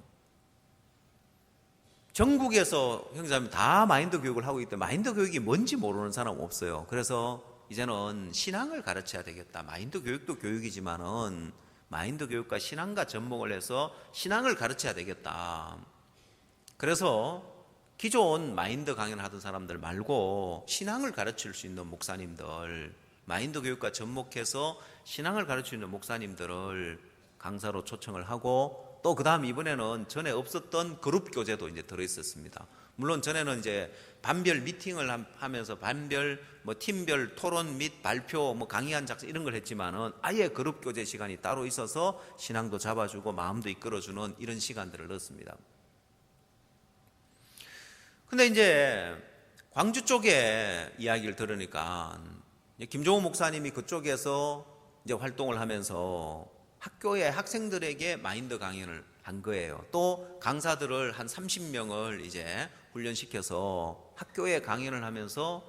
전국에서 형제자매 다 마인드 교육을 하고 있기 때문에 마인드 교육이 뭔지 모르는 사람 없어요. 그래서 이제는 신앙을 가르쳐야 되겠다. 마인드 교육도 교육이지만은 마인드 교육과 신앙과 접목을 해서 신앙을 가르쳐야 되겠다. 그래서 기존 마인드 강연을 하던 사람들 말고 신앙을 가르칠 수 있는 목사님들, 마인드 교육과 접목해서 신앙을 가르칠 수 있는 목사님들을 강사로 초청을 하고, 또 그 다음 이번에는 전에 없었던 그룹 교재도 이제 들어있었습니다. 물론 전에는 이제 반별 미팅을 하면서 반별 뭐 팀별 토론 및 발표 뭐 강의안 작성 이런 걸 했지만은 아예 그룹 교재 시간이 따로 있어서 신앙도 잡아주고 마음도 이끌어주는 이런 시간들을 넣었습니다. 근데 이제 광주 쪽에 이야기를 들으니까 김종호 목사님이 그쪽에서 이제 활동을 하면서 학교의 학생들에게 마인드 강연을 한 거예요. 또 강사들을 한 30명을 이제 훈련시켜서 학교에 강연을 하면서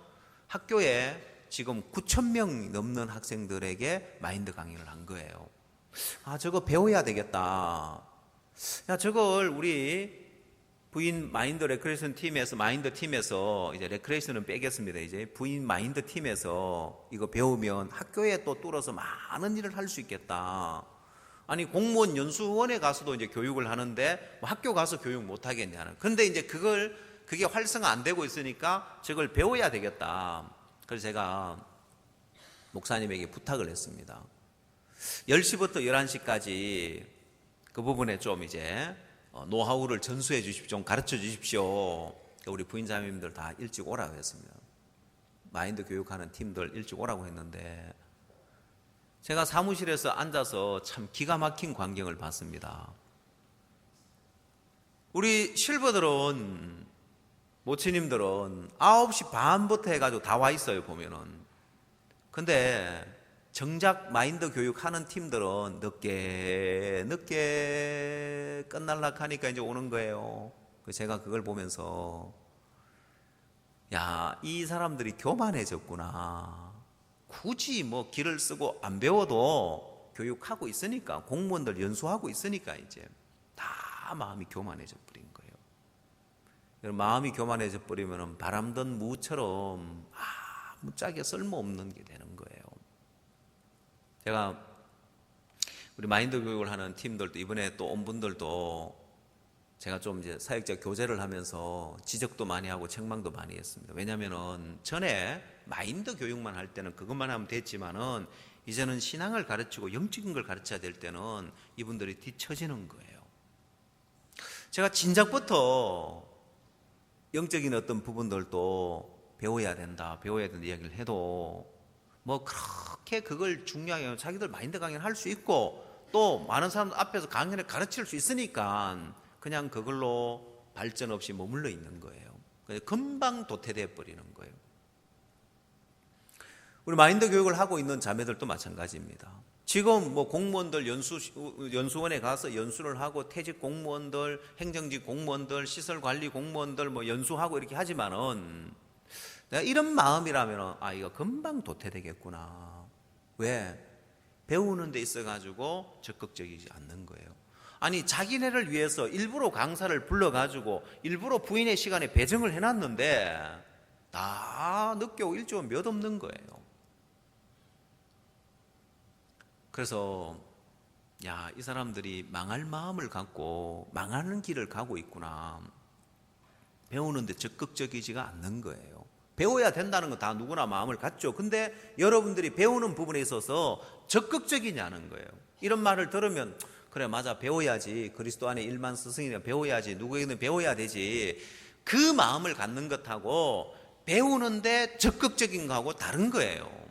학교에 지금 9,000명 넘는 학생들에게 마인드 강연을 한 거예요. 아, 저거 배워야 되겠다. 야, 저걸 우리 부인 마인드 레크레이션 팀에서, 마인드 팀에서, 이제 레크레이션은 빼겠습니다. 이제 부인 마인드 팀에서 이거 배우면 학교에 또 뚫어서 많은 일을 할 수 있겠다. 아니, 공무원 연수원에 가서도 이제 교육을 하는데 뭐 학교 가서 교육 못 하겠냐는. 그런데 이제 그게 활성화 안 되고 있으니까 저걸 배워야 되겠다. 그래서 제가 목사님에게 부탁을 했습니다. 10시부터 11시까지 그 부분에 좀 이제 노하우를 전수해 주십시오. 좀 가르쳐 주십시오. 우리 부인자매님들 다 일찍 오라고 했습니다. 마인드 교육하는 팀들 일찍 오라고 했는데, 제가 사무실에서 앉아서 참 기가 막힌 광경을 봤습니다. 우리 실버들은, 모치님들은 9시 반부터 해가지고 다 와 있어요, 보면은. 근데 정작 마인드 교육하는 팀들은 늦게 끝날라 하니까 이제 오는 거예요. 제가 그걸 보면서, 야, 이 사람들이 교만해졌구나. 굳이 뭐 길을 쓰고 안 배워도 교육하고 있으니까, 공무원들 연수하고 있으니까 이제 다 마음이 교만해져 버린 거예요. 마음이 교만해져 버리면 바람든 무처럼 아무짝에 쓸모없는 게 되는 거예요. 제가 우리 마인드 교육을 하는 팀들도 이번에 또 온 분들도 제가 좀 이제 사역자 교제를 하면서 지적도 많이 하고 책망도 많이 했습니다. 왜냐면은 전에 마인드 교육만 할 때는 그것만 하면 됐지만은 이제는 신앙을 가르치고 영적인 걸 가르쳐야 될 때는 이분들이 뒤처지는 거예요. 제가 진작부터 영적인 어떤 부분들도 배워야 된다 이야기를 해도 뭐 그렇게 그걸 중요하게 자기들 마인드 강연을 할 수 있고 또 많은 사람들 앞에서 강연을 가르칠 수 있으니까 그냥 그걸로 발전 없이 머물러 있는 거예요. 금방 도태되어 버리는 거예요. 우리 마인드 교육을 하고 있는 자매들도 마찬가지입니다. 지금 뭐 공무원들 연수원에 가서 연수를 하고 퇴직 공무원들, 행정직 공무원들, 시설관리 공무원들 뭐 연수하고 이렇게 하지만은 내가 이런 마음이라면 이거 금방 도태되겠구나. 왜? 배우는 데 있어가지고 적극적이지 않는 거예요. 아니 자기네를 위해서 일부러 강사를 불러가지고 일부러 부인의 시간에 배정을 해놨는데 다 늦게 오고 일찍 오면 몇 없는 거예요. 그래서 이 사람들이 망할 마음을 갖고 망하는 길을 가고 있구나. 배우는데 적극적이지가 않는 거예요. 배워야 된다는 건 다 누구나 마음을 갖죠. 근데 여러분들이 배우는 부분에 있어서 적극적이냐는 거예요. 이런 말을 들으면 그래 맞아 배워야지. 그리스도 안에 일만 스승이나 배워야지. 누구에게는 배워야 되지. 그 마음을 갖는 것하고 배우는데 적극적인 거하고 다른 거예요.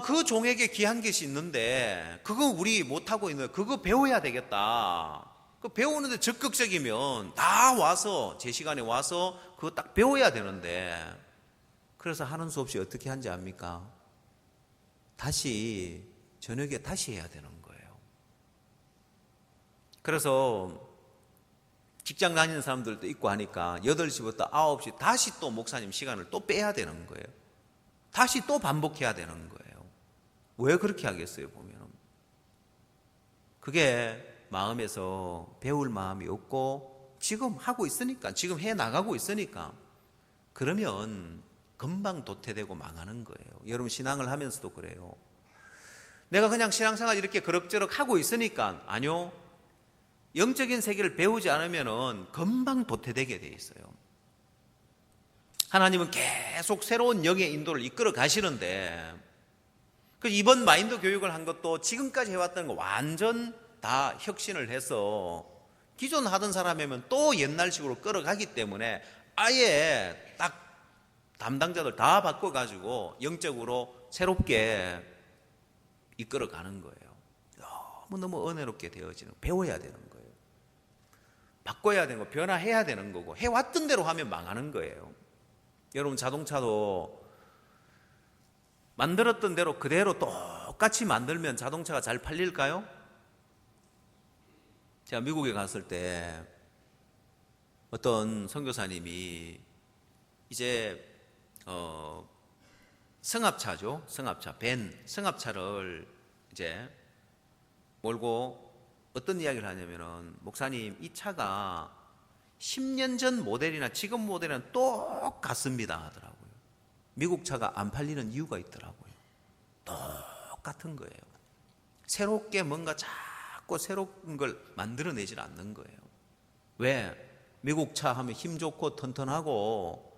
그 종에게 귀한 것이 있는데 그거 우리 못하고 있는 그거 배워야 되겠다. 그 배우는데 적극적이면 다 와서 제 시간에 와서 그거 딱 배워야 되는데 그래서 하는 수 없이 어떻게 하는지 압니까? 다시 저녁에 다시 해야 되는 거예요. 그래서 직장 다니는 사람들도 있고 하니까 8시부터 9시 다시 또 목사님 시간을 또 빼야 되는 거예요. 다시 또 반복해야 되는 거예요. 왜 그렇게 하겠어요, 보면. 그게 마음에서 배울 마음이 없고 지금 하고 있으니까, 지금 해 나가고 있으니까 그러면 금방 도태되고 망하는 거예요. 여러분 신앙을 하면서도 그래요. 내가 그냥 신앙생활 이렇게 그럭저럭 하고 있으니까 아니요. 영적인 세계를 배우지 않으면 금방 도태되게 돼 있어요. 하나님은 계속 새로운 영의 인도를 이끌어 가시는데 이번 마인드 교육을 한 것도 지금까지 해왔던 거 완전 다 혁신을 해서 기존 하던 사람이면 또 옛날식으로 끌어가기 때문에 아예 딱 담당자들 다 바꿔가지고 영적으로 새롭게 이끌어가는 거예요. 너무너무 은혜롭게 되어지는 거. 배워야 되는 거예요. 바꿔야 되는 거, 변화해야 되는 거고 해왔던 대로 하면 망하는 거예요. 여러분 자동차도 만들었던 대로 그대로 똑같이 만들면 자동차가 잘 팔릴까요? 제가 미국에 갔을 때 어떤 선교사님이 이제 승합차죠. 승합차, 승합차를 이제 몰고 어떤 이야기를 하냐면은 목사님 이 차가 10년 전 모델이나 지금 모델이랑 똑같습니다 하더라고요. 미국 차가 안 팔리는 이유가 있더라고요. 똑같은 거예요. 새롭게 뭔가 자꾸 새로운 걸 만들어내질 않는 거예요. 왜? 미국 차 하면 힘 좋고 튼튼하고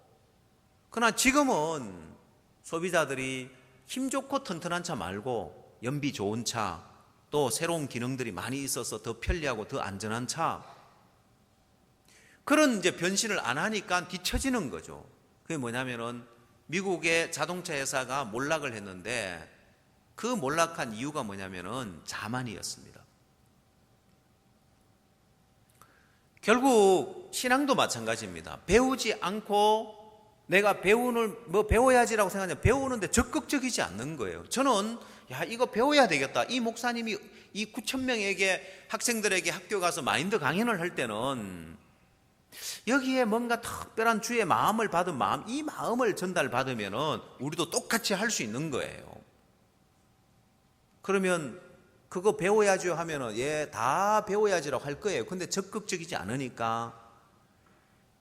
그러나 지금은 소비자들이 힘 좋고 튼튼한 차 말고 연비 좋은 차 또 새로운 기능들이 많이 있어서 더 편리하고 더 안전한 차 그런 이제 변신을 안 하니까 뒤처지는 거죠. 그게 뭐냐면은 미국의 자동차 회사가 몰락을 했는데 그 몰락한 이유가 뭐냐면은 자만이었습니다. 결국 신앙도 마찬가지입니다. 배우지 않고 내가 배워야지라고 생각하면 배우는데 적극적이지 않는 거예요. 저는 이거 배워야 되겠다. 이 목사님이 이 9,000명에게 학생들에게 학교 가서 마인드 강연을 할 때는 여기에 뭔가 특별한 주의 마음을 받은 마음, 이 마음을 전달받으면은 우리도 똑같이 할 수 있는 거예요. 그러면 그거 배워야죠 하면은 다 배워야지라고 할 거예요. 근데 적극적이지 않으니까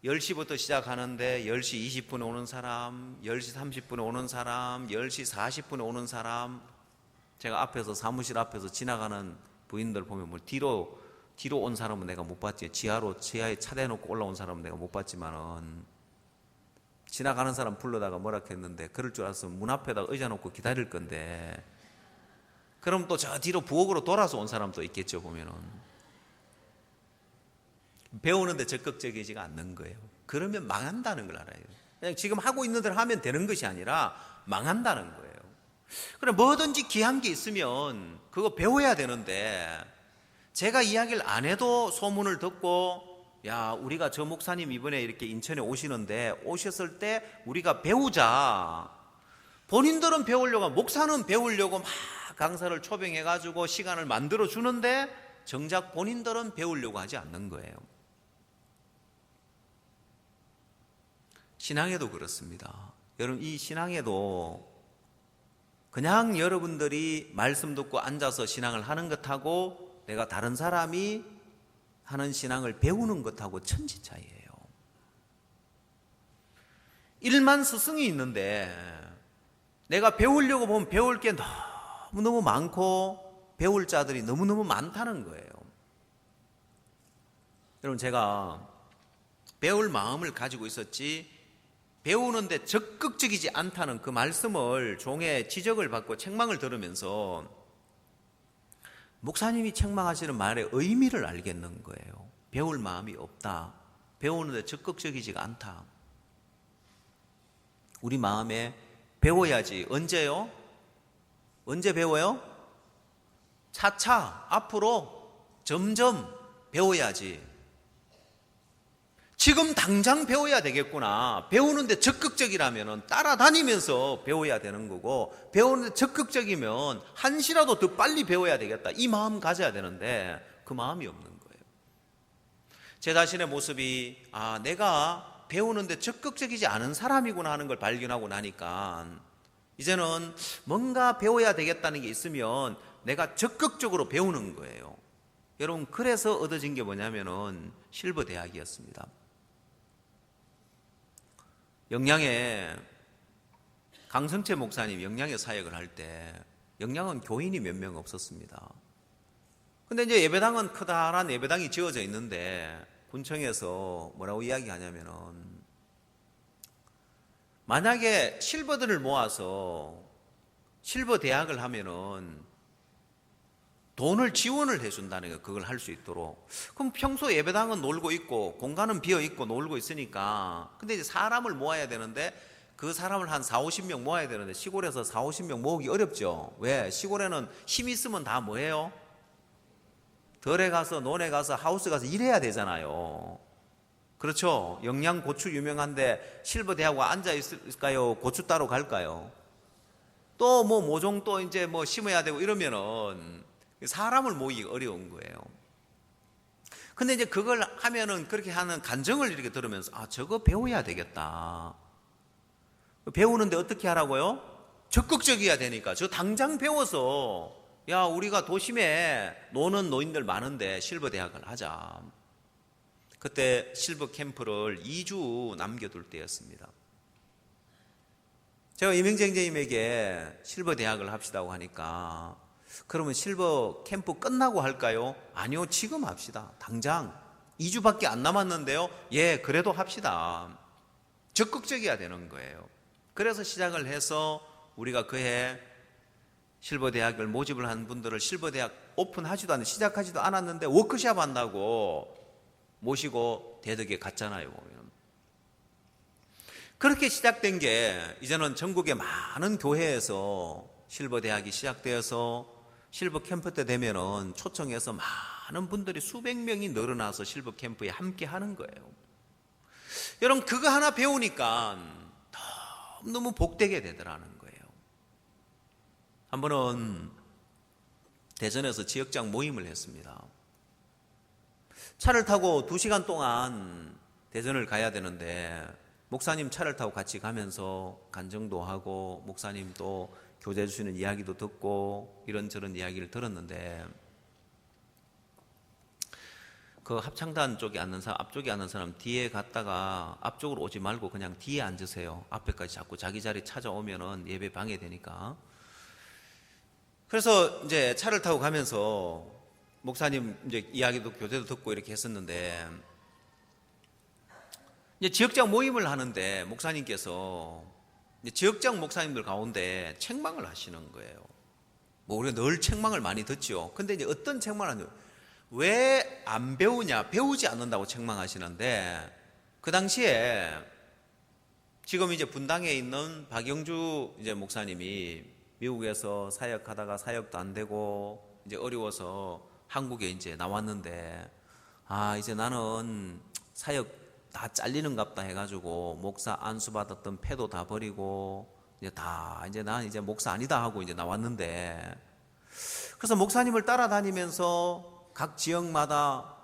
10시부터 시작하는데 10시 20분에 오는 사람, 10시 30분에 오는 사람, 10시 40분에 오는 사람, 제가 앞에서 사무실 앞에서 지나가는 부인들 보면 뭐 뒤로 온 사람은 내가 못 봤지. 지하에 차 대놓고 올라온 사람은 내가 못 봤지만은 지나가는 사람 불러다가 뭐라 했는데 그럴 줄 알았으면 문 앞에다가 의자 놓고 기다릴 건데 그럼 또 저 뒤로 부엌으로 돌아서 온 사람도 있겠죠. 보면은 배우는데 적극적이지가 않는 거예요. 그러면 망한다는 걸 알아요. 그냥 지금 하고 있는 대로 하면 되는 것이 아니라 망한다는 거예요. 그래 뭐든지 귀한 게 있으면 그거 배워야 되는데 제가 이야기를 안 해도 소문을 듣고 우리가 저 목사님 이번에 이렇게 인천에 오시는데 오셨을 때 우리가 배우자. 본인들은 배우려고 목사는 배우려고 막 강사를 초빙해가지고 시간을 만들어 주는데 정작 본인들은 배우려고 하지 않는 거예요. 신앙에도 그렇습니다. 여러분 이 신앙에도 그냥 여러분들이 말씀 듣고 앉아서 신앙을 하는 것하고 내가 다른 사람이 하는 신앙을 배우는 것하고 천지 차이예요. 일만 스승이 있는데 내가 배우려고 보면 배울 게 너무너무 많고 배울 자들이 너무너무 많다는 거예요. 여러분 제가 배울 마음을 가지고 있었지 배우는데 적극적이지 않다는 그 말씀을 종의 지적을 받고 책망을 들으면서 목사님이 책망하시는 말의 의미를 알겠는 거예요. 배울 마음이 없다. 배우는데 적극적이지가 않다. 우리 마음에 배워야지. 언제요? 언제 배워요? 차차 앞으로 점점 배워야지. 지금 당장 배워야 되겠구나. 배우는데 적극적이라면 따라다니면서 배워야 되는 거고 배우는데 적극적이면 한시라도 더 빨리 배워야 되겠다. 이 마음 가져야 되는데 그 마음이 없는 거예요. 제 자신의 모습이 내가 배우는데 적극적이지 않은 사람이구나 하는 걸 발견하고 나니까 이제는 뭔가 배워야 되겠다는 게 있으면 내가 적극적으로 배우는 거예요. 여러분 그래서 얻어진 게 뭐냐면은 실버 대학이었습니다. 영양에 강성채 목사님 영양에 사역을 할 때 영양은 교인이 몇 명 없었습니다. 근데 이제 예배당은 커다란 예배당이 지어져 있는데 군청에서 뭐라고 이야기하냐면은 만약에 실버들을 모아서 실버 대학을 하면은 돈을 지원을 해준다는 거예요. 그걸 할 수 있도록. 그럼 평소 예배당은 놀고 있고 공간은 비어 있고 놀고 있으니까 근데 이제 사람을 모아야 되는데 그 사람을 한 4, 50명 모아야 되는데 시골에서 4, 50명 모으기 어렵죠. 왜? 시골에는 힘 있으면 다 뭐해요? 덜에 가서 논에 가서 하우스 가서 일해야 되잖아요. 그렇죠? 영양 고추 유명한데 실버 대하고 앉아 있을까요? 고추 따로 갈까요? 또 뭐 모종 또 이제 뭐 심어야 되고 이러면은 사람을 모이기 어려운 거예요. 근데 이제 그걸 하면은 그렇게 하는 간증을 이렇게 들으면서 저거 배워야 되겠다. 배우는데 어떻게 하라고요? 적극적이어야 되니까 저 당장 배워서 우리가 도심에 노는 노인들 많은데 실버 대학을 하자. 그때 실버 캠프를 2주 남겨둘 때였습니다. 제가 이명재님에게 실버 대학을 합시다고 하니까 그러면 실버 캠프 끝나고 할까요? 아니요, 지금 합시다. 당장 2주밖에 안 남았는데요. 그래도 합시다. 적극적이어야 되는 거예요. 그래서 시작을 해서 우리가 그해 실버 대학을 모집을 한 분들을 실버 대학 오픈하지도 않고 시작하지도 않았는데 워크숍 한다고 모시고 대덕에 갔잖아요. 그렇게 시작된 게 이제는 전국의 많은 교회에서 실버 대학이 시작되어서 실버 캠프 때 되면은 초청해서 많은 분들이 수백 명이 늘어나서 실버 캠프에 함께 하는 거예요. 여러분, 그거 하나 배우니까 너무 복되게 되더라는 거예요. 한 번은 대전에서 지역장 모임을 했습니다. 차를 타고 2시간 동안 대전을 가야 되는데 목사님 차를 타고 같이 가면서 간증도 하고 목사님 또 교제해 주시는 이야기도 듣고 이런저런 이야기를 들었는데, 그 합창단 쪽에 앉는 사람, 앞쪽에 앉는 사람 뒤에 갔다가 앞쪽으로 오지 말고 그냥 뒤에 앉으세요. 앞에까지 자꾸 자기 자리 찾아오면은 예배 방해되니까. 그래서 이제 차를 타고 가면서 목사님 이제 이야기도 교제도 듣고 이렇게 했었는데, 이제 지역장 모임을 하는데 목사님께서 이제 지역장 목사님들 가운데 책망을 하시는 거예요. 뭐 우리가 늘 책망을 많이 듣죠. 근데 이제 어떤 책망을 하냐면, 왜 안 배우냐, 배우지 않는다고 책망하시는데, 그 당시에 지금 이제 분당에 있는 박영주 이제 목사님이 미국에서 사역하다가 사역도 안 되고 이제 어려워서 한국에 이제 나왔는데, 이제 나는 사역 다 잘리는갑다 해가지고 목사 안수 받았던 패도 다 버리고 이제 난 이제 목사 아니다 하고 이제 나왔는데, 그래서 목사님을 따라다니면서 각 지역마다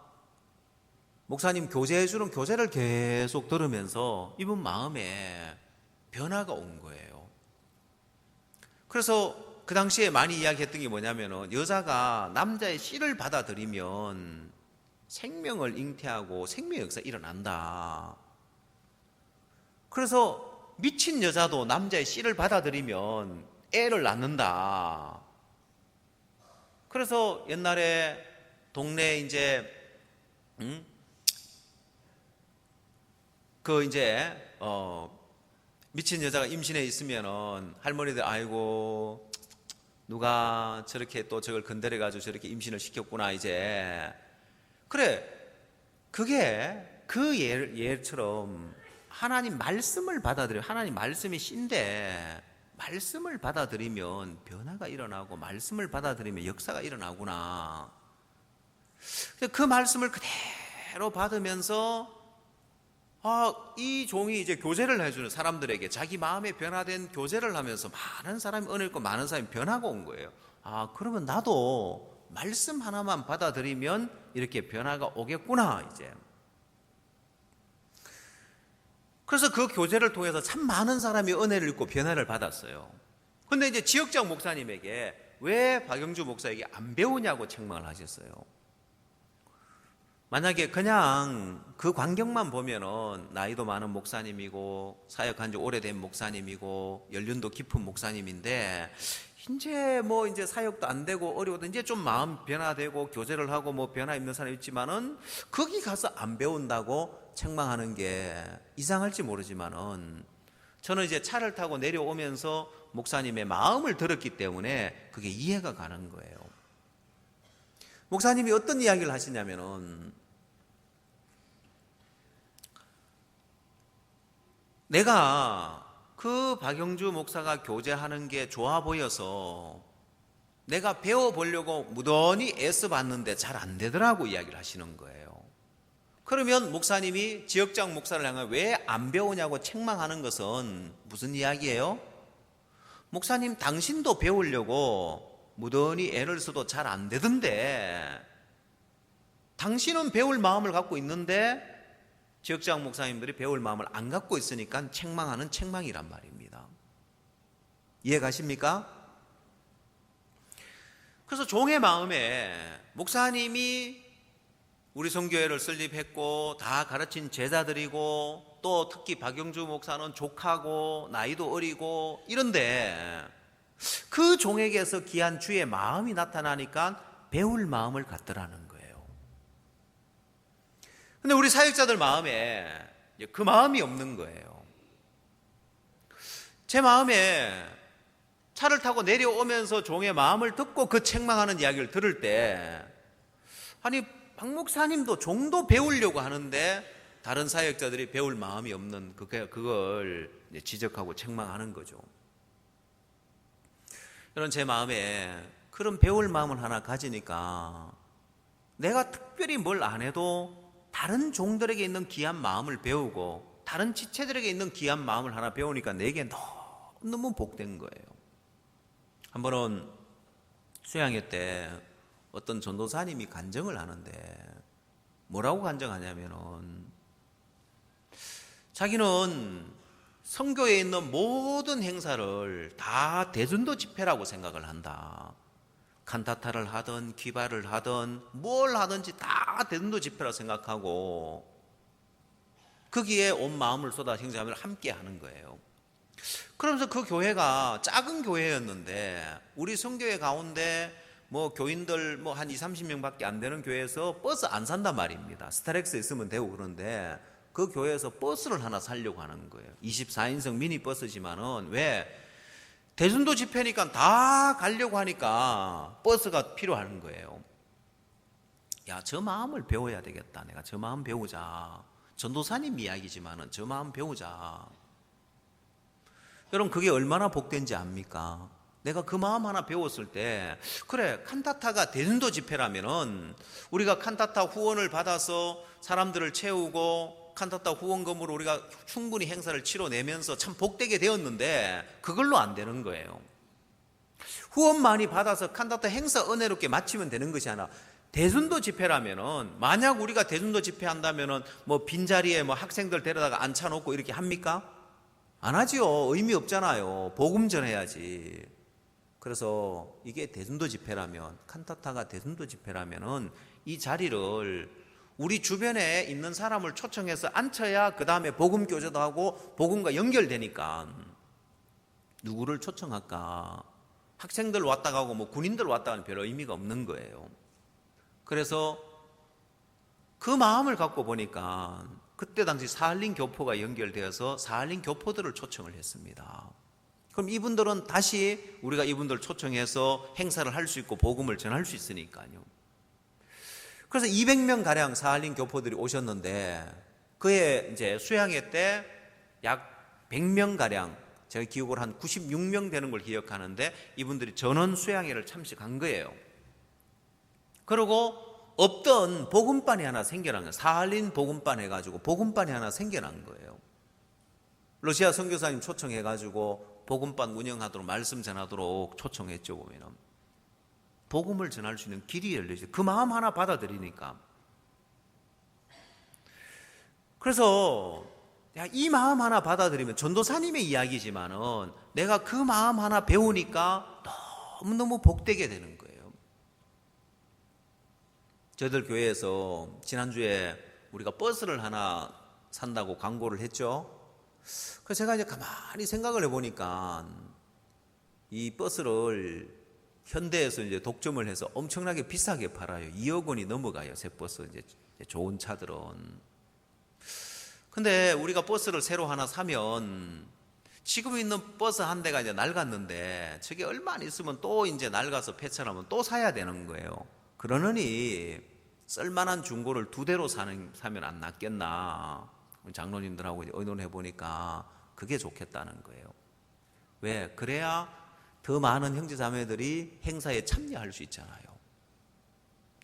목사님 교제해주는 교제를 계속 들으면서 이분 마음에 변화가 온 거예요. 그래서 그 당시에 많이 이야기했던 게 뭐냐면은, 여자가 남자의 씨를 받아들이면 생명을 잉태하고 생명의 역사가 일어난다. 그래서 미친 여자도 남자의 씨를 받아들이면 애를 낳는다. 그래서 옛날에 동네 이제 미친 여자가 임신해 있으면은 할머니들, 아이고 누가 저렇게 또 저걸 건드려 가지고 저렇게 임신을 시켰구나. 이제 그래, 그게 그 예처럼 하나님 말씀을 받아들여, 하나님 말씀이 신데 말씀을 받아들이면 변화가 일어나고 말씀을 받아들이면 역사가 일어나구나. 그 말씀을 그대로 받으면서 이 종이 이제 교제를 해주는 사람들에게 자기 마음에 변화된 교제를 하면서 많은 사람이 은혜 있고 많은 사람이 변화가 온 거예요. 그러면 나도 말씀 하나만 받아들이면 이렇게 변화가 오겠구나. 이제 그래서 그 교제를 통해서 참 많은 사람이 은혜를 입고 변화를 받았어요. 근데 이제 지역장 목사님에게 왜 박영주 목사에게 안 배우냐고 책망을 하셨어요. 만약에 그냥 그 광경만 보면은 나이도 많은 목사님이고 사역한 지 오래된 목사님이고 연륜도 깊은 목사님인데, 이제 사역도 안 되고 어려워도 이제 좀 마음 변화되고 교제를 하고 뭐 변화 있는 사람이 있지만은 거기 가서 안 배운다고 책망하는 게 이상할지 모르지만은, 저는 이제 차를 타고 내려오면서 목사님의 마음을 들었기 때문에 그게 이해가 가는 거예요. 목사님이 어떤 이야기를 하시냐면은, 내가 그 박영주 목사가 교제하는 게 좋아 보여서 내가 배워보려고 무던히 애써봤는데 잘 안 되더라고 이야기를 하시는 거예요. 그러면 목사님이 지역장 목사를 향해 왜 안 배우냐고 책망하는 것은 무슨 이야기예요? 목사님, 당신도 배우려고 무던히 애를 써도 잘 안 되던데 당신은 배울 마음을 갖고 있는데 지역장 목사님들이 배울 마음을 안 갖고 있으니까 책망하는 책망이란 말입니다. 이해 가십니까? 그래서 종의 마음에 목사님이 우리 성교회를 설립했고 다 가르친 제자들이고 또 특히 박영주 목사는 조카고 나이도 어리고 이런데 그 종에게서 귀한 주의 마음이 나타나니까 배울 마음을 갖더라는 거예요. 근데 우리 사역자들 마음에 그 마음이 없는 거예요. 제 마음에 차를 타고 내려오면서 종의 마음을 듣고 그 책망하는 이야기를 들을 때, 아니 박 목사님도 종도 배우려고 하는데 다른 사역자들이 배울 마음이 없는 그걸 이제 지적하고 책망하는 거죠. 여러분, 제 마음에 그런 배울 마음을 하나 가지니까 내가 특별히 뭘 안 해도 다른 종들에게 있는 귀한 마음을 배우고 다른 지체들에게 있는 귀한 마음을 하나 배우니까 내게 너무 복된 거예요. 한 번은 수양회 때 어떤 전도사님이 간증을 하는데 뭐라고 간증하냐면은 자기는 성교에 있는 모든 행사를 다 대전도 집회라고 생각을 한다. 칸타타를 하든 기발을 하든 뭘 하든지 다 대전도 집회라고 생각하고 거기에 온 마음을 쏟아 행사하며 함께 하는 거예요. 그러면서 그 교회가 작은 교회였는데 우리 성교회 가운데 뭐 교인들 뭐 한 20-30명밖에 안 되는 교회에서 버스 안 산단 말입니다. 스타렉스 있으면 되고 그런데 그 교회에서 버스를 하나 살려고 하는 거예요. 24인승 미니버스지만은 왜? 대전도 집회니까 다 가려고 하니까 버스가 필요한 거예요. 야, 저 마음을 배워야 되겠다. 내가 저 마음 배우자. 전도사님 이야기지만은 저 마음 배우자. 여러분, 그게 얼마나 복된지 압니까? 내가 그 마음 하나 배웠을 때, 그래, 칸타타가 대전도 집회라면은 우리가 칸타타 후원을 받아서 사람들을 채우고 칸타타 후원금으로 우리가 충분히 행사를 치러내면서 참 복되게 되었는데 그걸로 안 되는 거예요. 후원 많이 받아서 칸타타 행사 은혜롭게 마치면 되는 것이 아니라 대전도 집회라면은 만약 우리가 대전도 집회한다면은 뭐 빈자리에 뭐 학생들 데려다가 앉혀놓고 이렇게 합니까? 안 하지요. 의미 없잖아요. 복음 전해야지. 그래서 이게 대전도 집회라면, 칸타타가 대전도 집회라면은 이 자리를 우리 주변에 있는 사람을 초청해서 앉혀야 그 다음에 복음 교제도 하고 복음과 연결되니까 누구를 초청할까? 학생들 왔다 가고 뭐 군인들 왔다 가는 별 의미가 없는 거예요. 그래서 그 마음을 갖고 보니까 그때 당시 사할린 교포가 연결되어서 사할린 교포들을 초청을 했습니다. 그럼 이분들은 다시 우리가 이분들 초청해서 행사를 할 수 있고 복음을 전할 수 있으니까요. 그래서 200명 가량 사할린 교포들이 오셨는데 그해 이제 수양회 때 약 100명 가량, 제가 기억으로 한 96명 되는 걸 기억하는데 이분들이 전원 수양회를 참석한 거예요. 그리고 없던 복음반이 하나 생겨난 거예요. 사할린 복음반 해가지고 복음반이 하나 생겨난 거예요. 러시아 선교사님 초청해가지고 복음반 운영하도록 말씀 전하도록 초청했죠. 보면은 복음을 전할 수 있는 길이 열려있어요. 그 마음 하나 받아들이니까. 그래서 이 마음 하나 받아들이면 전도사님의 이야기지만은 내가 그 마음 하나 배우니까 너무너무 복되게 되는 거예요. 저희들 교회에서 지난주에 우리가 버스를 하나 산다고 광고를 했죠. 그래서 제가 이제 가만히 생각을 해보니까 이 버스를 현대에서 이제 독점을 해서 엄청나게 비싸게 팔아요. 2억 원이 넘어가요. 새 버스 이제 좋은 차들은. 근데 우리가 버스를 새로 하나 사면 지금 있는 버스 한 대가 이제 낡았는데 저게 얼마 안 있으면 또 이제 낡아서 폐차하면 또 사야 되는 거예요. 그러느니 쓸만한 중고를 2대로 사면 안 낫겠나. 장로님들하고 의논해 보니까 그게 좋겠다는 거예요. 왜? 그래야 더 많은 형제자매들이 행사에 참여할 수 있잖아요.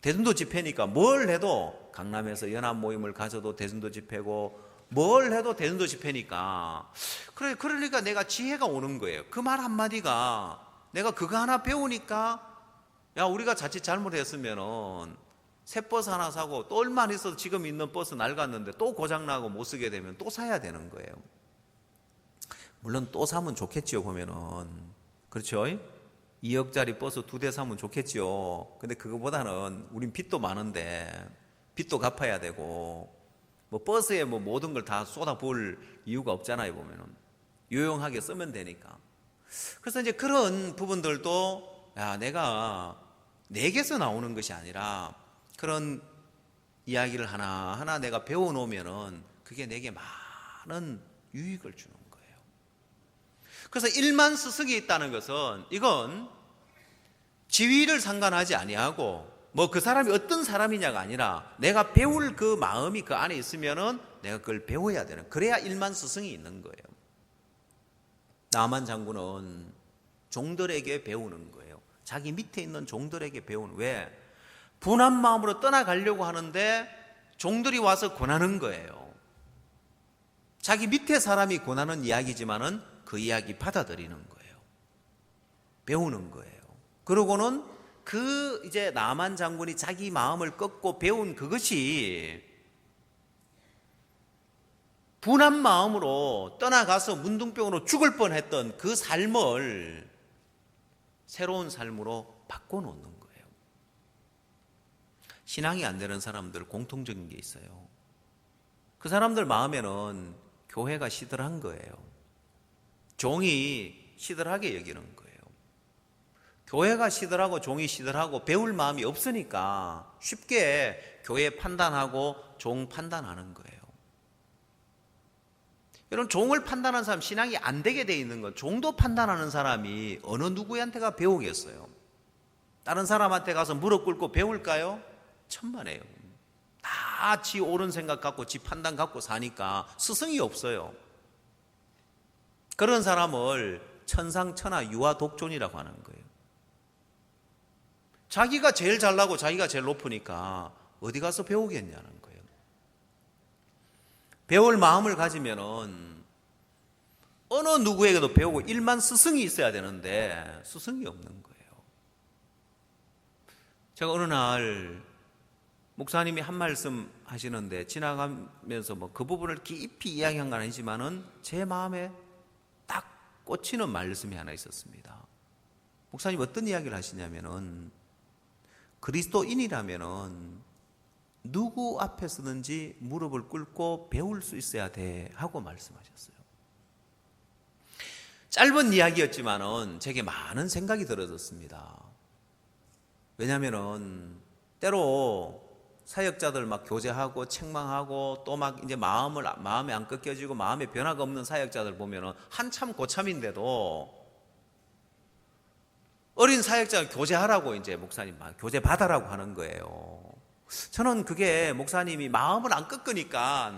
대전도 집회니까 뭘 해도 강남에서 연합 모임을 가져도 대전도 집회고 뭘 해도 대전도 집회니까 그러니까 내가 지혜가 오는 거예요. 그 말 한마디가 내가 그거 하나 배우니까 야, 우리가 자칫 잘못했으면은 새 버스 하나 사고 또 얼마 안 있어도 지금 있는 버스 낡았는데 또 고장나고 못 쓰게 되면 또 사야 되는 거예요. 물론 또 사면 좋겠지요. 보면은 그렇죠? 2억짜리 버스 2대 사면 좋겠지요. 근데 그거보다는 우린 빚도 많은데 빚도 갚아야 되고 뭐 버스에 뭐 모든 걸 다 쏟아부을 이유가 없잖아요. 보면은 유용하게 쓰면 되니까. 그래서 이제 그런 부분들도 야, 내게서 나오는 것이 아니라 그런 이야기를 하나하나 내가 배워놓으면은 그게 내게 많은 유익을 주는 거예요. 그래서 1만 스승이 있다는 것은 이건 지위를 상관하지 아니하고 뭐 그 사람이 어떤 사람이냐가 아니라 내가 배울 그 마음이 그 안에 있으면은 내가 그걸 배워야 되는, 그래야 일만 스승이 있는 거예요. 나만 장군은 종들에게 배우는 거예요. 자기 밑에 있는 종들에게 배우는. 왜? 분한 마음으로 떠나가려고 하는데 종들이 와서 권하는 거예요. 자기 밑에 사람이 권하는 이야기지만은 그 이야기 받아들이는 거예요. 배우는 거예요. 그러고는 그 이제 나만 장군이 자기 마음을 꺾고 배운 그것이 분한 마음으로 떠나가서 문둥병으로 죽을 뻔했던 그 삶을 새로운 삶으로 바꿔놓는 거예요. 신앙이 안 되는 사람들 공통적인 게 있어요. 그 사람들 마음에는 교회가 시들한 거예요. 종이 시들하게 여기는 거예요. 교회가 시들하고 종이 시들하고 배울 마음이 없으니까 쉽게 교회 판단하고 종 판단하는 거예요. 여러분, 종을 판단하는 사람, 신앙이 안 되게 돼 있는 건 종도 판단하는 사람이 어느 누구한테가 배우겠어요? 다른 사람한테 가서 무릎 꿇고 배울까요? 천만에요. 다 지 옳은 생각 갖고 지 판단 갖고 사니까 스승이 없어요. 그런 사람을 천상천하 유아독존이라고 하는 거예요. 자기가 제일 잘나고 자기가 제일 높으니까 어디 가서 배우겠냐는 거예요. 배울 마음을 가지면은 어느 누구에게도 배우고 일만 스승이 있어야 되는데 스승이 없는 거예요. 제가 어느 날 목사님이 한 말씀 하시는데 지나가면서 뭐 그 부분을 깊이 이야기한 건 아니지만은 제 마음에 딱 꽂히는 말씀이 하나 있었습니다. 목사님 어떤 이야기를 하시냐면은 그리스도인이라면은 누구 앞에서든지 무릎을 꿇고 배울 수 있어야 돼 하고 말씀하셨어요. 짧은 이야기였지만은 제게 많은 생각이 들어졌습니다. 왜냐하면은 때로 사역자들 막 교제하고 책망하고 또 막 이제 마음에 안 꺾여지고 마음에 변화가 없는 사역자들 보면은 한참 고참인데도 어린 사역자가 교제하라고 이제 목사님 교제 받아라고 하는 거예요. 저는 그게 목사님이 마음을 안 꺾으니까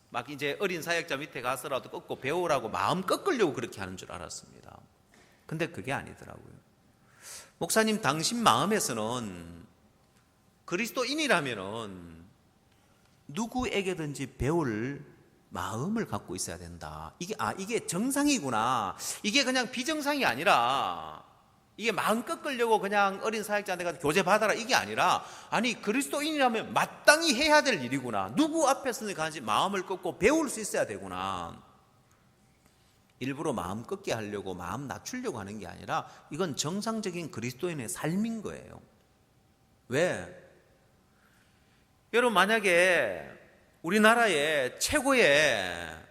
막 이제 어린 사역자 밑에 가서라도 꺾고 배우라고 마음 꺾으려고 그렇게 하는 줄 알았습니다. 근데 그게 아니더라고요. 목사님 당신 마음에서는 그리스도인이라면은 누구에게든지 배울 마음을 갖고 있어야 된다. 이게 정상이구나. 이게 그냥 비정상이 아니라 이게 마음 꺾으려고 그냥 어린 사역자한테 가서 교제 받아라 이게 아니라 아니 그리스도인이라면 마땅히 해야 될 일이구나. 누구 앞에서는 가지 마음을 꺾고 배울 수 있어야 되구나. 일부러 마음 꺾게 하려고 마음 낮추려고 하는 게 아니라 이건 정상적인 그리스도인의 삶인 거예요. 왜? 여러분 만약에 우리나라의 최고의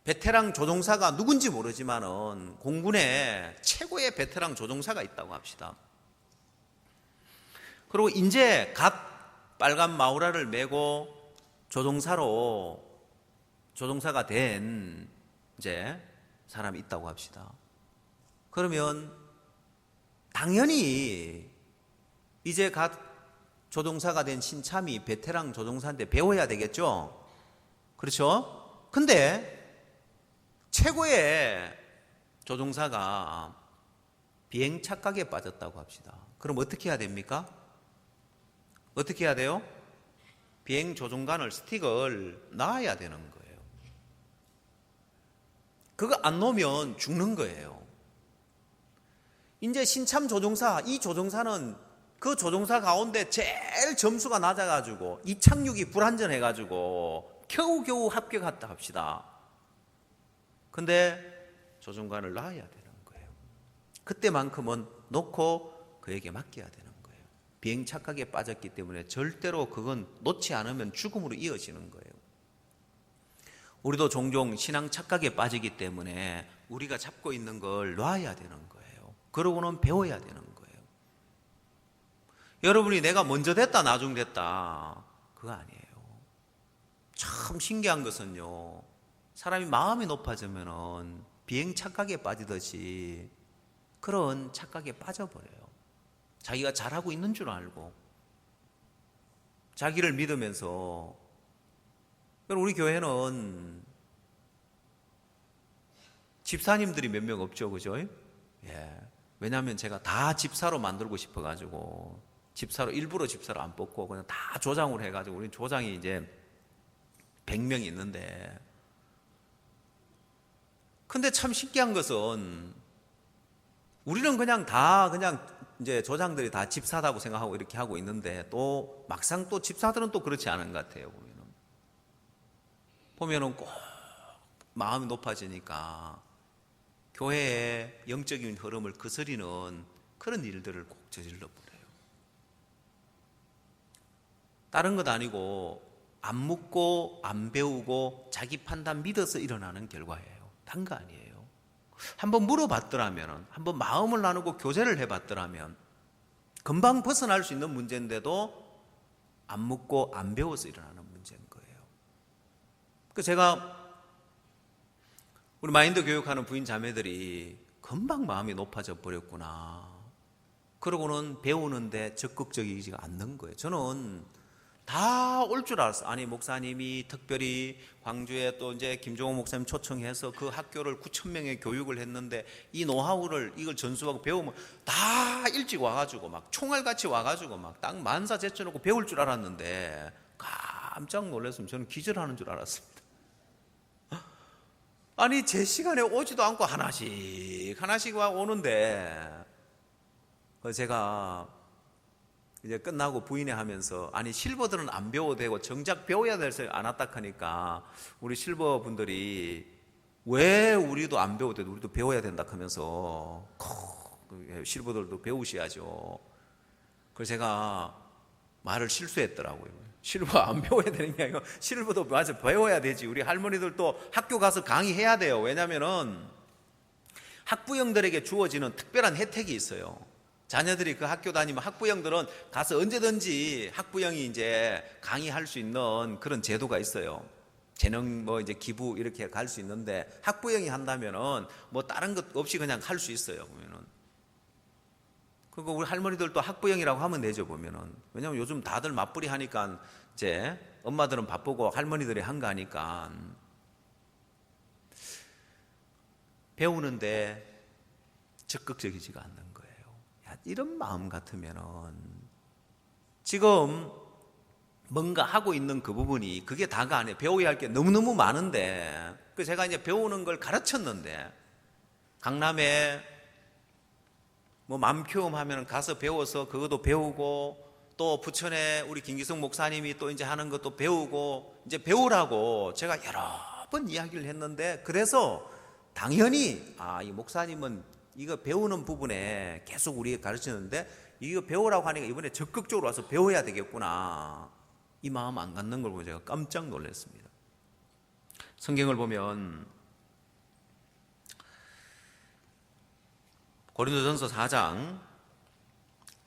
베테랑 조종사가 누군지 모르지만은 공군에 최고의 베테랑 조종사가 있다고 합시다. 그리고 이제 갓 빨간 마우라를 메고 조종사가 된 이제 사람이 있다고 합시다. 그러면 당연히 이제 갓 조종사가 된 신참이 베테랑 조종사한테 배워야 되겠죠? 그렇죠? 근데 최고의 조종사가 비행 착각에 빠졌다고 합시다. 그럼 어떻게 해야 됩니까? 어떻게 해야 돼요? 비행 조종관을 스틱을 놔야 되는 거예요. 그거 안 놓으면 죽는 거예요. 이제 신참 조종사, 이 조종사는 그 조종사 가운데 제일 점수가 낮아가지고 이착륙이 불안전해가지고 겨우겨우 합격했다 합시다. 근데 조종관을 놔야 되는 거예요. 그때만큼은 놓고 그에게 맡겨야 되는 거예요. 비행 착각에 빠졌기 때문에 절대로 그건 놓지 않으면 죽음으로 이어지는 거예요. 우리도 종종 신앙 착각에 빠지기 때문에 우리가 잡고 있는 걸 놔야 되는 거예요. 그러고는 배워야 되는 거예요. 여러분이 내가 먼저 됐다 나중 됐다 그거 아니에요. 참 신기한 것은요, 사람이 마음이 높아지면은 비행 착각에 빠지듯이 그런 착각에 빠져버려요. 자기가 잘하고 있는 줄 알고 자기를 믿으면서. 우리 교회는 집사님들이 몇 명 없죠, 그죠? 예. 왜냐하면 제가 다 집사로 만들고 싶어가지고 일부러 집사로 안 뽑고 그냥 다 조장으로 해가지고 우리 조장이 이제 100명이 있는데, 근데 참 신기한 것은 우리는 그냥 이제 조장들이 다 집사다고 생각하고 이렇게 하고 있는데, 또 막상 또 집사들은 또 그렇지 않은 것 같아요. 보면은 꼭 마음이 높아지니까 교회의 영적인 흐름을 거스리는 그런 일들을 꼭 저질러 버려요. 다른 것 아니고 안 묻고 안 배우고 자기 판단 믿어서 일어나는 결과예요. 다른 거 아니에요. 한번 물어봤더라면, 한번 마음을 나누고 교제를 해봤더라면 금방 벗어날 수 있는 문제인데도 안 묻고 안 배워서 일어나는 문제인 거예요. 그 제가 우리 마인드 교육하는 부인 자매들이 금방 마음이 높아져 버렸구나. 그러고는 배우는데 적극적이지 않는 거예요. 저는 다 올 줄 알았어요. 아니, 목사님이 특별히 광주에 또 이제 김종호 목사님 초청해서 그 학교를 9,000명의 교육을 했는데 이 노하우를 이걸 전수하고 배우면 다 일찍 와가지고 막 총알같이 와가지고 막 딱 만사 제쳐놓고 배울 줄 알았는데 깜짝 놀랐으면 저는 기절하는 줄 알았습니다. 아니, 제 시간에 오지도 않고 하나씩 와 오는데, 제가 이제 끝나고 부인회 하면서, 아니 실버들은 안 배워도 되고 정작 배워야 돼서 안 왔다 하니까 우리 실버 분들이 왜 우리도 안 배워도 되고 우리도 배워야 된다 하면서 실버들도 배우셔야죠. 그래서 제가 말을 실수했더라고요. 실버 안 배워야 되는 게 아니고 실버도 맞아 배워야 되지. 우리 할머니들도 학교 가서 강의해야 돼요. 왜냐면은 학부형들에게 주어지는 특별한 혜택이 있어요. 자녀들이 그 학교 다니면 학부형들은 가서 언제든지 학부형이 이제 강의할 수 있는 그런 제도가 있어요. 재능 이제 기부 이렇게 갈 수 있는데, 학부형이 한다면은 다른 것 없이 그냥 할 수 있어요. 보면은. 그리고 우리 할머니들도 학부형이라고 하면 되죠, 보면은. 왜냐면 요즘 다들 맞벌이 하니까 이제 엄마들은 바쁘고 할머니들이 한가하니까. 배우는데 적극적이지가 않는 거예요. 이런 마음 같으면은 지금 뭔가 하고 있는 그 부분이 그게 다가 아니에요. 배워야 할 게 너무너무 많은데, 그 제가 이제 배우는 걸 가르쳤는데, 강남에 맘큐움 하면 가서 배워서 그것도 배우고, 또 부천에 우리 김기성 목사님이 또 이제 하는 것도 배우고, 이제 배우라고 제가 여러 번 이야기를 했는데, 그래서 당연히 이 목사님은 이거 배우는 부분에 계속 우리가 가르치는데 이거 배우라고 하니까 이번에 적극적으로 와서 배워야 되겠구나, 이 마음 안 갖는 걸 보고 제가 깜짝 놀랐습니다. 성경을 보면 고린도전서 4장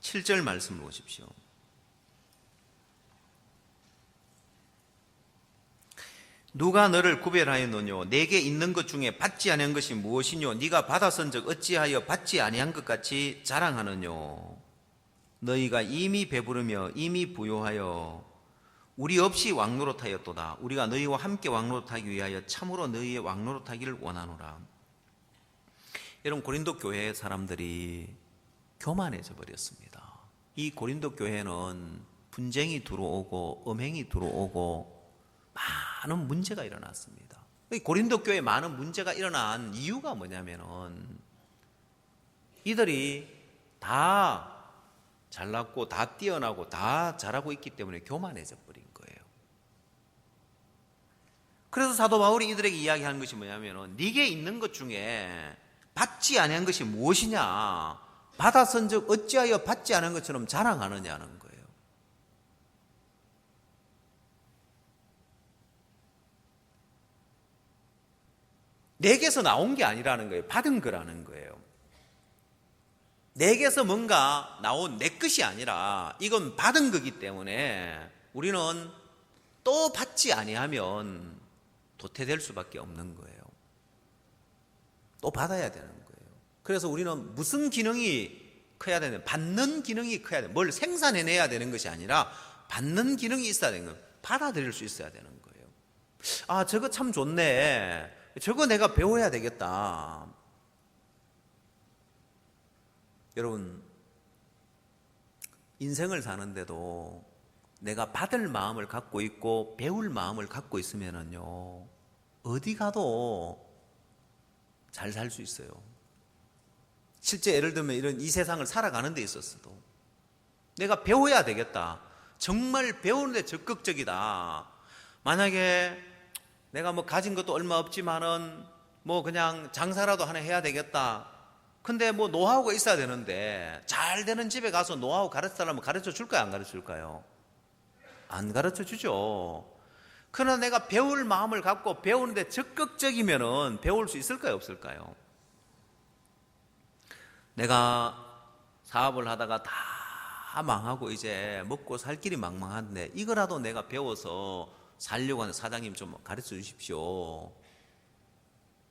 7절 말씀을 보십시오. 누가 너를 구별하였느뇨? 내게 있는 것 중에 받지 아니한 것이 무엇이뇨? 네가 받았은즉 어찌하여 받지 아니한 것 같이 자랑하느뇨? 너희가 이미 배부르며 이미 부요하여 우리 없이 왕노릇하였도다. 우리가 너희와 함께 왕노릇하기 위하여 참으로 너희의 왕노릇하기를 원하노라. 여러분, 고린도 교회 사람들이 교만해져 버렸습니다. 이 고린도 교회는 분쟁이 들어오고 음행이 들어오고 많은 문제가 일어났습니다. 고린도 교회에 많은 문제가 일어난 이유가 뭐냐면은 이들이 다 잘났고 다 뛰어나고 다 잘하고 있기 때문에 교만해져 버린 거예요. 그래서 사도 바울이 이들에게 이야기하는 것이 뭐냐면은 네게 있는 것 중에 받지 아니한 것이 무엇이냐? 받았은즉 어찌하여 받지 않은 것처럼 자랑하느냐는 거예요. 내게서 나온 게 아니라는 거예요. 받은 거라는 거예요. 내게서 뭔가 나온 내 것이 아니라 이건 받은 거기 때문에 우리는 또 받지 아니하면 도태될 수밖에 없는 거예요. 또 받아야 되는 거예요. 그래서 우리는 무슨 기능이 커야 되는, 받는 기능이 커야 돼. 뭘 생산해내야 되는 것이 아니라 받는 기능이 있어야 되는 거예요. 받아들일 수 있어야 되는 거예요. 아, 저거 참 좋네. 저거 내가 배워야 되겠다. 여러분, 인생을 사는데도 내가 받을 마음을 갖고 있고 배울 마음을 갖고 있으면은요, 어디 가도 잘 살 수 있어요. 실제 예를 들면 이런 이 세상을 살아가는 데 있어서도 내가 배워야 되겠다. 정말 배우는 데 적극적이다. 만약에 내가 뭐 가진 것도 얼마 없지만은 뭐 그냥 장사라도 하나 해야 되겠다. 근데 뭐 노하우가 있어야 되는데 잘 되는 집에 가서 노하우 가르쳐달라면 가르쳐 줄까요? 안 가르쳐 줄까요? 안 가르쳐 주죠. 그러나 내가 배울 마음을 갖고 배우는데 적극적이면은 배울 수 있을까요? 없을까요? 내가 사업을 하다가 다 망하고 이제 먹고 살 길이 망망한데 이거라도 내가 배워서 살려고 하는, 사장님 좀 가르쳐 주십시오.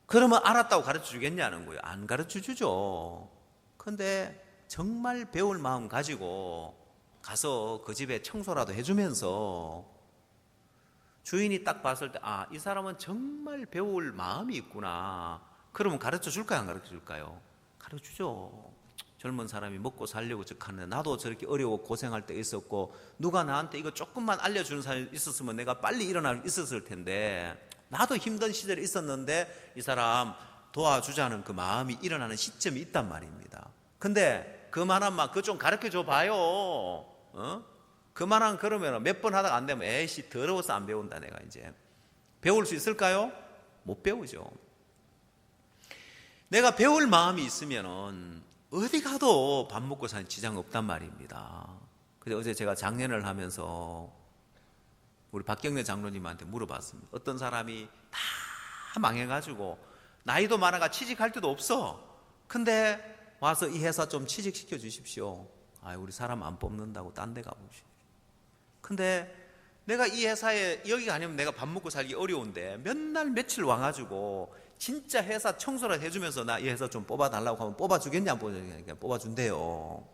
그러면 알았다고 가르쳐 주겠냐는 거예요. 안 가르쳐 주죠. 근데 정말 배울 마음 가지고 가서 그 집에 청소라도 해주면서 주인이 딱 봤을 때, 아, 이 사람은 정말 배울 마음이 있구나. 그러면 가르쳐 줄까요? 안 가르쳐 줄까요? 가르쳐 주죠. 젊은 사람이 먹고 살려고 하는데 나도 저렇게 어려워 고생할 때 있었고 누가 나한테 이거 조금만 알려주는 사람이 있었으면 내가 빨리 일어나 있었을 텐데 나도 힘든 시절이 있었는데 이 사람 도와주자는 그 마음이 일어나는 시점이 있단 말입니다. 근데 그만한 막 그거 좀 가르쳐 줘 봐요. 그만한 그러면 몇 번 하다가 안 되면 에이씨 더러워서 안 배운다 내가 이제. 배울 수 있을까요? 못 배우죠. 내가 배울 마음이 있으면은 어디 가도 밥 먹고 사는 지장 없단 말입니다. 근데 어제 제가 장례를 하면서 우리 박경래 장로님한테 물어봤습니다. 어떤 사람이 다 망해가지고 나이도 많아가 취직할 데도 없어. 근데 와서 이 회사 좀 취직시켜 주십시오. 아, 우리 사람 안 뽑는다고 딴 데 가보십시오. 근데 내가 이 회사에 여기가 아니면 내가 밥 먹고 살기 어려운데 몇 날 며칠 와가지고 진짜 회사 청소를 해주면서 나 이 회사 좀 뽑아달라고 하면 뽑아주겠냐 안 뽑아주겠냐? 뽑아준대요.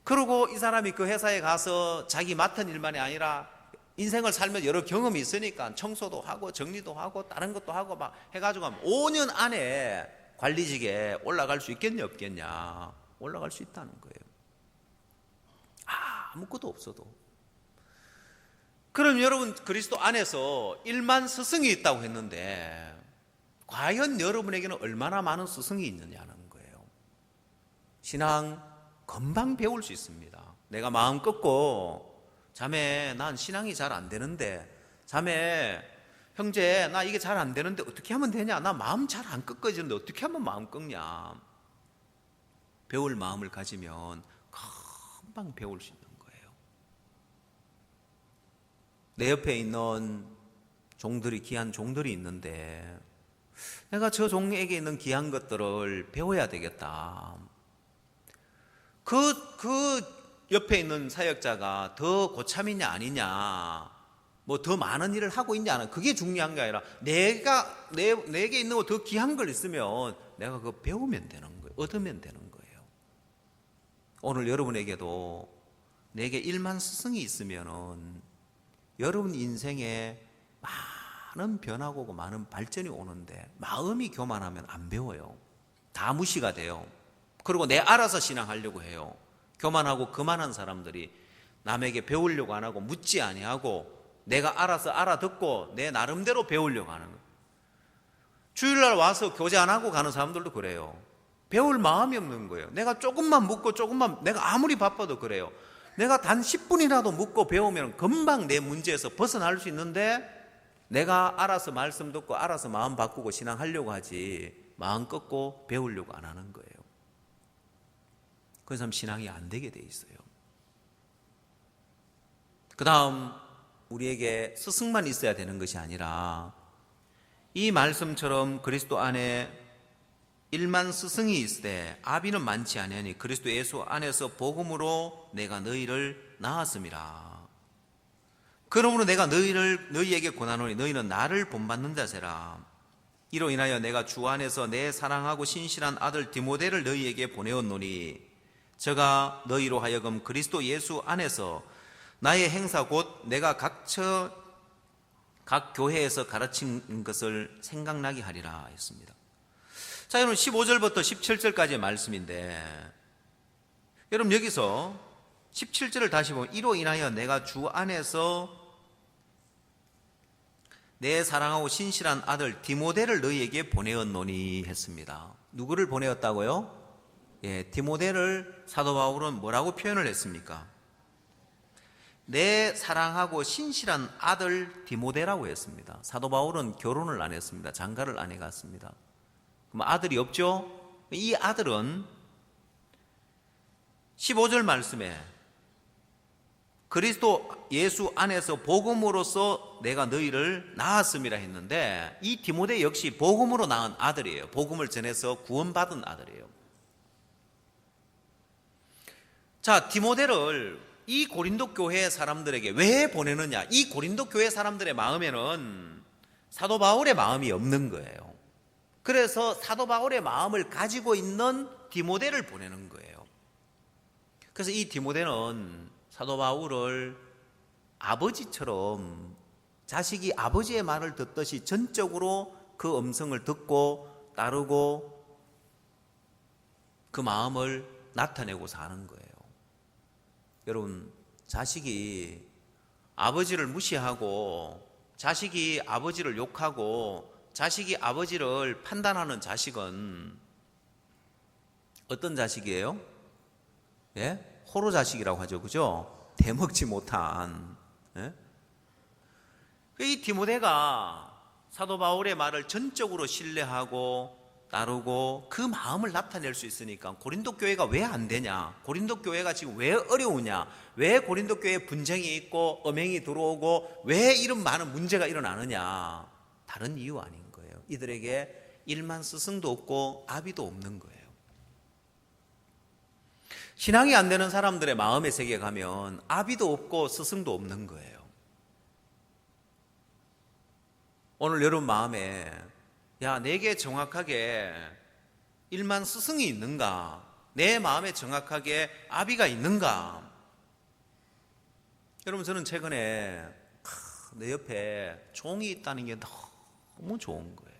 그리고 이 사람이 그 회사에 가서 자기 맡은 일만이 아니라 인생을 살면서 여러 경험이 있으니까 청소도 하고 정리도 하고 다른 것도 하고 막 해가지고 5년 안에 관리직에 올라갈 수 있겠냐 없겠냐? 올라갈 수 있다는 거예요. 아무것도 없어도. 그럼 여러분 그리스도 안에서 1만 스승이 있다고 했는데 과연 여러분에게는 얼마나 많은 스승이 있느냐는 거예요. 신앙 금방 배울 수 있습니다. 내가 마음 꺾고 자매 난 신앙이 잘 안 되는데, 자매 형제 나 이게 잘 안 되는데 어떻게 하면 되냐, 나 마음 잘 안 꺾어지는데 어떻게 하면 마음 꺾냐. 배울 마음을 가지면 금방 배울 수 있는 거예요. 내 옆에 있는 종들이, 귀한 종들이 있는데 내가 저 종에게 있는 귀한 것들을 배워야 되겠다. 그 옆에 있는 사역자가 더 고참이냐 아니냐, 뭐 더 많은 일을 하고 있냐 안, 그게 중요한 게 아니라 내게 있는 거 더 귀한 걸 있으면 내가 그거 배우면 되는 거예요. 얻으면 되는 거예요. 오늘 여러분에게도 내게 1만 스승이 있으면은 여러분 인생에 많은 변화가 오고 많은 발전이 오는데 마음이 교만하면 안 배워요. 다 무시가 돼요. 그리고 내 알아서 신앙하려고 해요. 교만하고 그만한 사람들이 남에게 배우려고 안 하고 묻지 아니하고 내가 알아서 알아듣고 내 나름대로 배우려고 하는 거예요. 주일날 와서 교제 안 하고 가는 사람들도 그래요. 배울 마음이 없는 거예요. 내가 조금만 묻고 조금만, 내가 아무리 바빠도 그래요. 내가 단 10분이라도 묻고 배우면 금방 내 문제에서 벗어날 수 있는데 내가 알아서 말씀 듣고 알아서 마음 바꾸고 신앙하려고 하지 마음 꺾고 배우려고 안 하는 거예요. 그래서 신앙이 안 되게 돼 있어요. 그 다음 우리에게 스승만 있어야 되는 것이 아니라 이 말씀처럼 그리스도 안에 1만 스승이 있으되 아비는 많지 아니하니 그리스도 예수 안에서 복음으로 내가 너희를 낳았음이라. 그러므로 내가 너희에게 권하노니 너희는 나를 본받는 자세라. 이로 인하여 내가 주 안에서 내 사랑하고 신실한 아들 디모데를 너희에게 보내었노니 저가 너희로 하여금 그리스도 예수 안에서 나의 행사 곧 내가 각 교회에서 가르친 것을 생각나게 하리라 했습니다. 자, 여러분 15절부터 17절까지의 말씀인데 여러분 여기서 17절을 다시 보면 이로 인하여 내가 주 안에서 내 사랑하고 신실한 아들 디모데를 너희에게 보내었노니 했습니다. 누구를 보내었다고요? 예, 디모데를 사도 바울은 뭐라고 표현을 했습니까? 내 사랑하고 신실한 아들 디모데라고 했습니다. 사도 바울은 결혼을 안 했습니다. 장가를 안 해갔습니다. 그럼 아들이 없죠? 이 아들은 15절 말씀에 그리스도 예수 안에서 복음으로써 내가 너희를 낳았음이라 했는데 이 디모데 역시 복음으로 낳은 아들이에요. 복음을 전해서 구원받은 아들이에요. 자, 디모데를 이 고린도 교회 사람들에게 왜 보내느냐? 이 고린도 교회 사람들의 마음에는 사도 바울의 마음이 없는 거예요. 그래서 사도 바울의 마음을 가지고 있는 디모데를 보내는 거예요. 그래서 이 디모데는 사도 바울을 아버지처럼 자식이 아버지의 말을 듣듯이 전적으로 그 음성을 듣고 따르고 그 마음을 나타내고 사는 거예요. 여러분, 자식이 아버지를 무시하고 자식이 아버지를 욕하고 자식이 아버지를 판단하는 자식은 어떤 자식이에요? 예? 호로 자식이라고 하죠. 그죠? 대먹지 못한. 예? 이 디모데가 사도 바울의 말을 전적으로 신뢰하고 따르고 그 마음을 나타낼 수 있으니까 고린도 교회가 왜 안 되냐? 고린도 교회가 지금 왜 어려우냐? 왜 고린도 교회에 분쟁이 있고 음행이 들어오고 왜 이런 많은 문제가 일어나느냐? 다른 이유 아닌 거예요. 이들에게 일만 스승도 없고 아비도 없는 거예요. 신앙이 안 되는 사람들의 마음의 세계에 가면 아비도 없고 스승도 없는 거예요. 오늘 여러분 마음에 야, 내게 정확하게 일만 스승이 있는가? 내 마음에 정확하게 아비가 있는가? 여러분, 저는 최근에 내 옆에 종이 있다는 게 너무 좋은 거예요.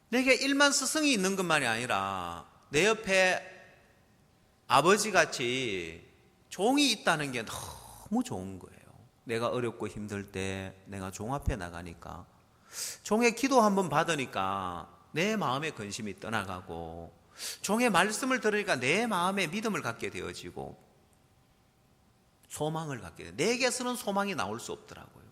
내게 일만 스승이 있는 것만이 아니라 내 옆에 아버지같이 종이 있다는 게 너무 좋은 거예요. 내가 어렵고 힘들 때 내가 종 앞에 나가니까 종의 기도 한번 받으니까 내 마음의 근심이 떠나가고 종의 말씀을 들으니까 내 마음에 믿음을 갖게 되어지고 소망을 갖게 돼요. 내게서는 소망이 나올 수 없더라고요.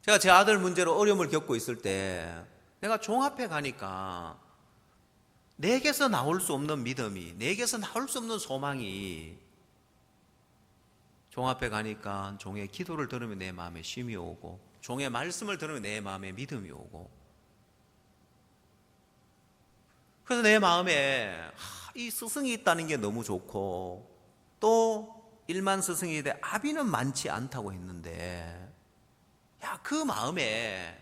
제가 제 아들 문제로 어려움을 겪고 있을 때 내가 종 앞에 가니까 내게서 나올 수 없는 믿음이, 내게서 나올 수 없는 소망이 종 앞에 가니까 종의 기도를 들으면 내 마음에 쉼이 오고 종의 말씀을 들으면 내 마음에 믿음이 오고 그래서 내 마음에 이 스승이 있다는 게 너무 좋고 또 일만 스승이 돼 아비는 많지 않다고 했는데 야, 그 마음에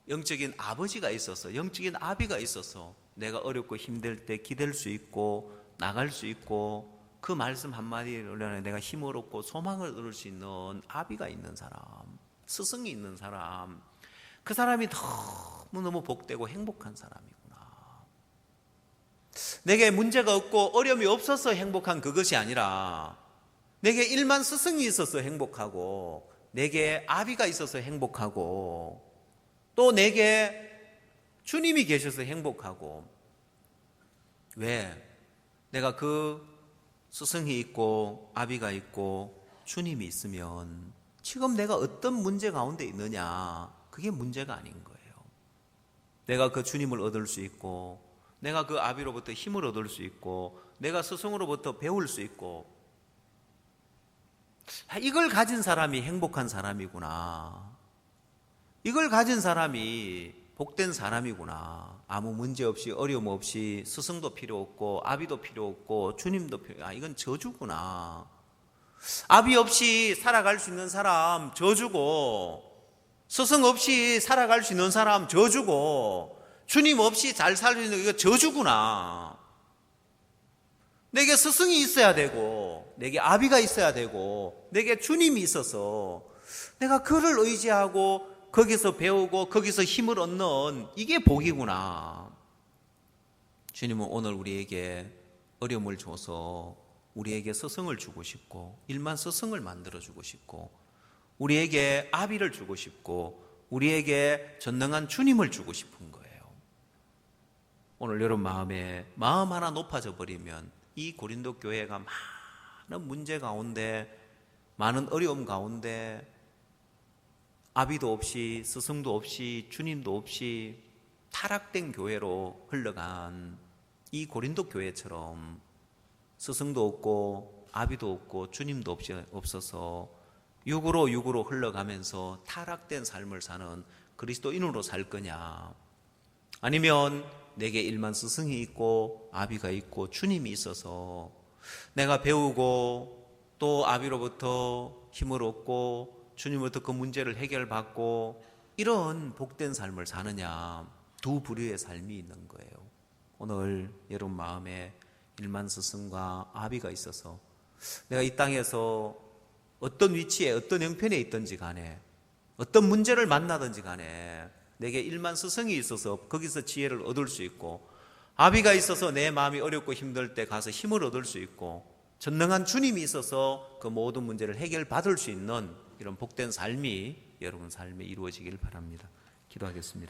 영적인 아버지가 있어서 영적인 아비가 있어서 내가 어렵고 힘들 때 기댈 수 있고 나갈 수 있고 그 말씀 한마디로 내가 힘을 얻고 소망을 얻을 수 있는 아비가 있는 사람, 스승이 있는 사람, 그 사람이 너무너무 복되고 행복한 사람이구나. 내게 문제가 없고 어려움이 없어서 행복한 그것이 아니라 내게 일만 스승이 있어서 행복하고 내게 아비가 있어서 행복하고 또 내게 주님이 계셔서 행복하고 왜? 내가 그 스승이 있고 아비가 있고 주님이 있으면 지금 내가 어떤 문제 가운데 있느냐 그게 문제가 아닌 거예요. 내가 그 주님을 얻을 수 있고 내가 그 아비로부터 힘을 얻을 수 있고 내가 스승으로부터 배울 수 있고 이걸 가진 사람이 행복한 사람이구나. 이걸 가진 사람이 복된 사람이구나. 아무 문제 없이 어려움 없이 스승도 필요 없고 아비도 필요 없고 주님도 필요. 이건 저주구나. 아비 없이 살아갈 수 있는 사람 저주고 스승 없이 살아갈 수 있는 사람 저주고, 주님 없이 잘 살 수 있는 이거 저주구나. 내게 스승이 있어야 되고, 내게 아비가 있어야 되고, 내게 주님이 있어서 내가 그를 의지하고 거기서 배우고 거기서 힘을 얻는 이게 복이구나. 주님은 오늘 우리에게 어려움을 줘서 우리에게 스승을 주고 싶고, 일만 스승을 만들어주고 싶고, 우리에게 아비를 주고 싶고, 우리에게 전능한 주님을 주고 싶은 거예요. 오늘 여러분 마음에 마음 하나 높아져 버리면 이 고린도 교회가 많은 문제 가운데, 많은 어려움 가운데 아비도 없이 스승도 없이 주님도 없이 타락된 교회로 흘러간 이 고린도 교회처럼 스승도 없고 아비도 없고 주님도 없어서 육으로 흘러가면서 타락된 삶을 사는 그리스도인으로 살 거냐, 아니면 내게 일만 스승이 있고 아비가 있고 주님이 있어서 내가 배우고 또 아비로부터 힘을 얻고 주님으로부터 그 문제를 해결받고 이런 복된 삶을 사느냐, 두 부류의 삶이 있는 거예요. 오늘 여러분 마음에 일만 스승과 아비가 있어서 내가 이 땅에서 어떤 위치에 어떤 형편에 있든지 간에 어떤 문제를 만나든지 간에 내게 일만 스승이 있어서 거기서 지혜를 얻을 수 있고, 아비가 있어서 내 마음이 어렵고 힘들 때 가서 힘을 얻을 수 있고, 전능한 주님이 있어서 그 모든 문제를 해결받을 수 있는 이런 복된 삶이 여러분 삶에 이루어지길 바랍니다. 기도하겠습니다.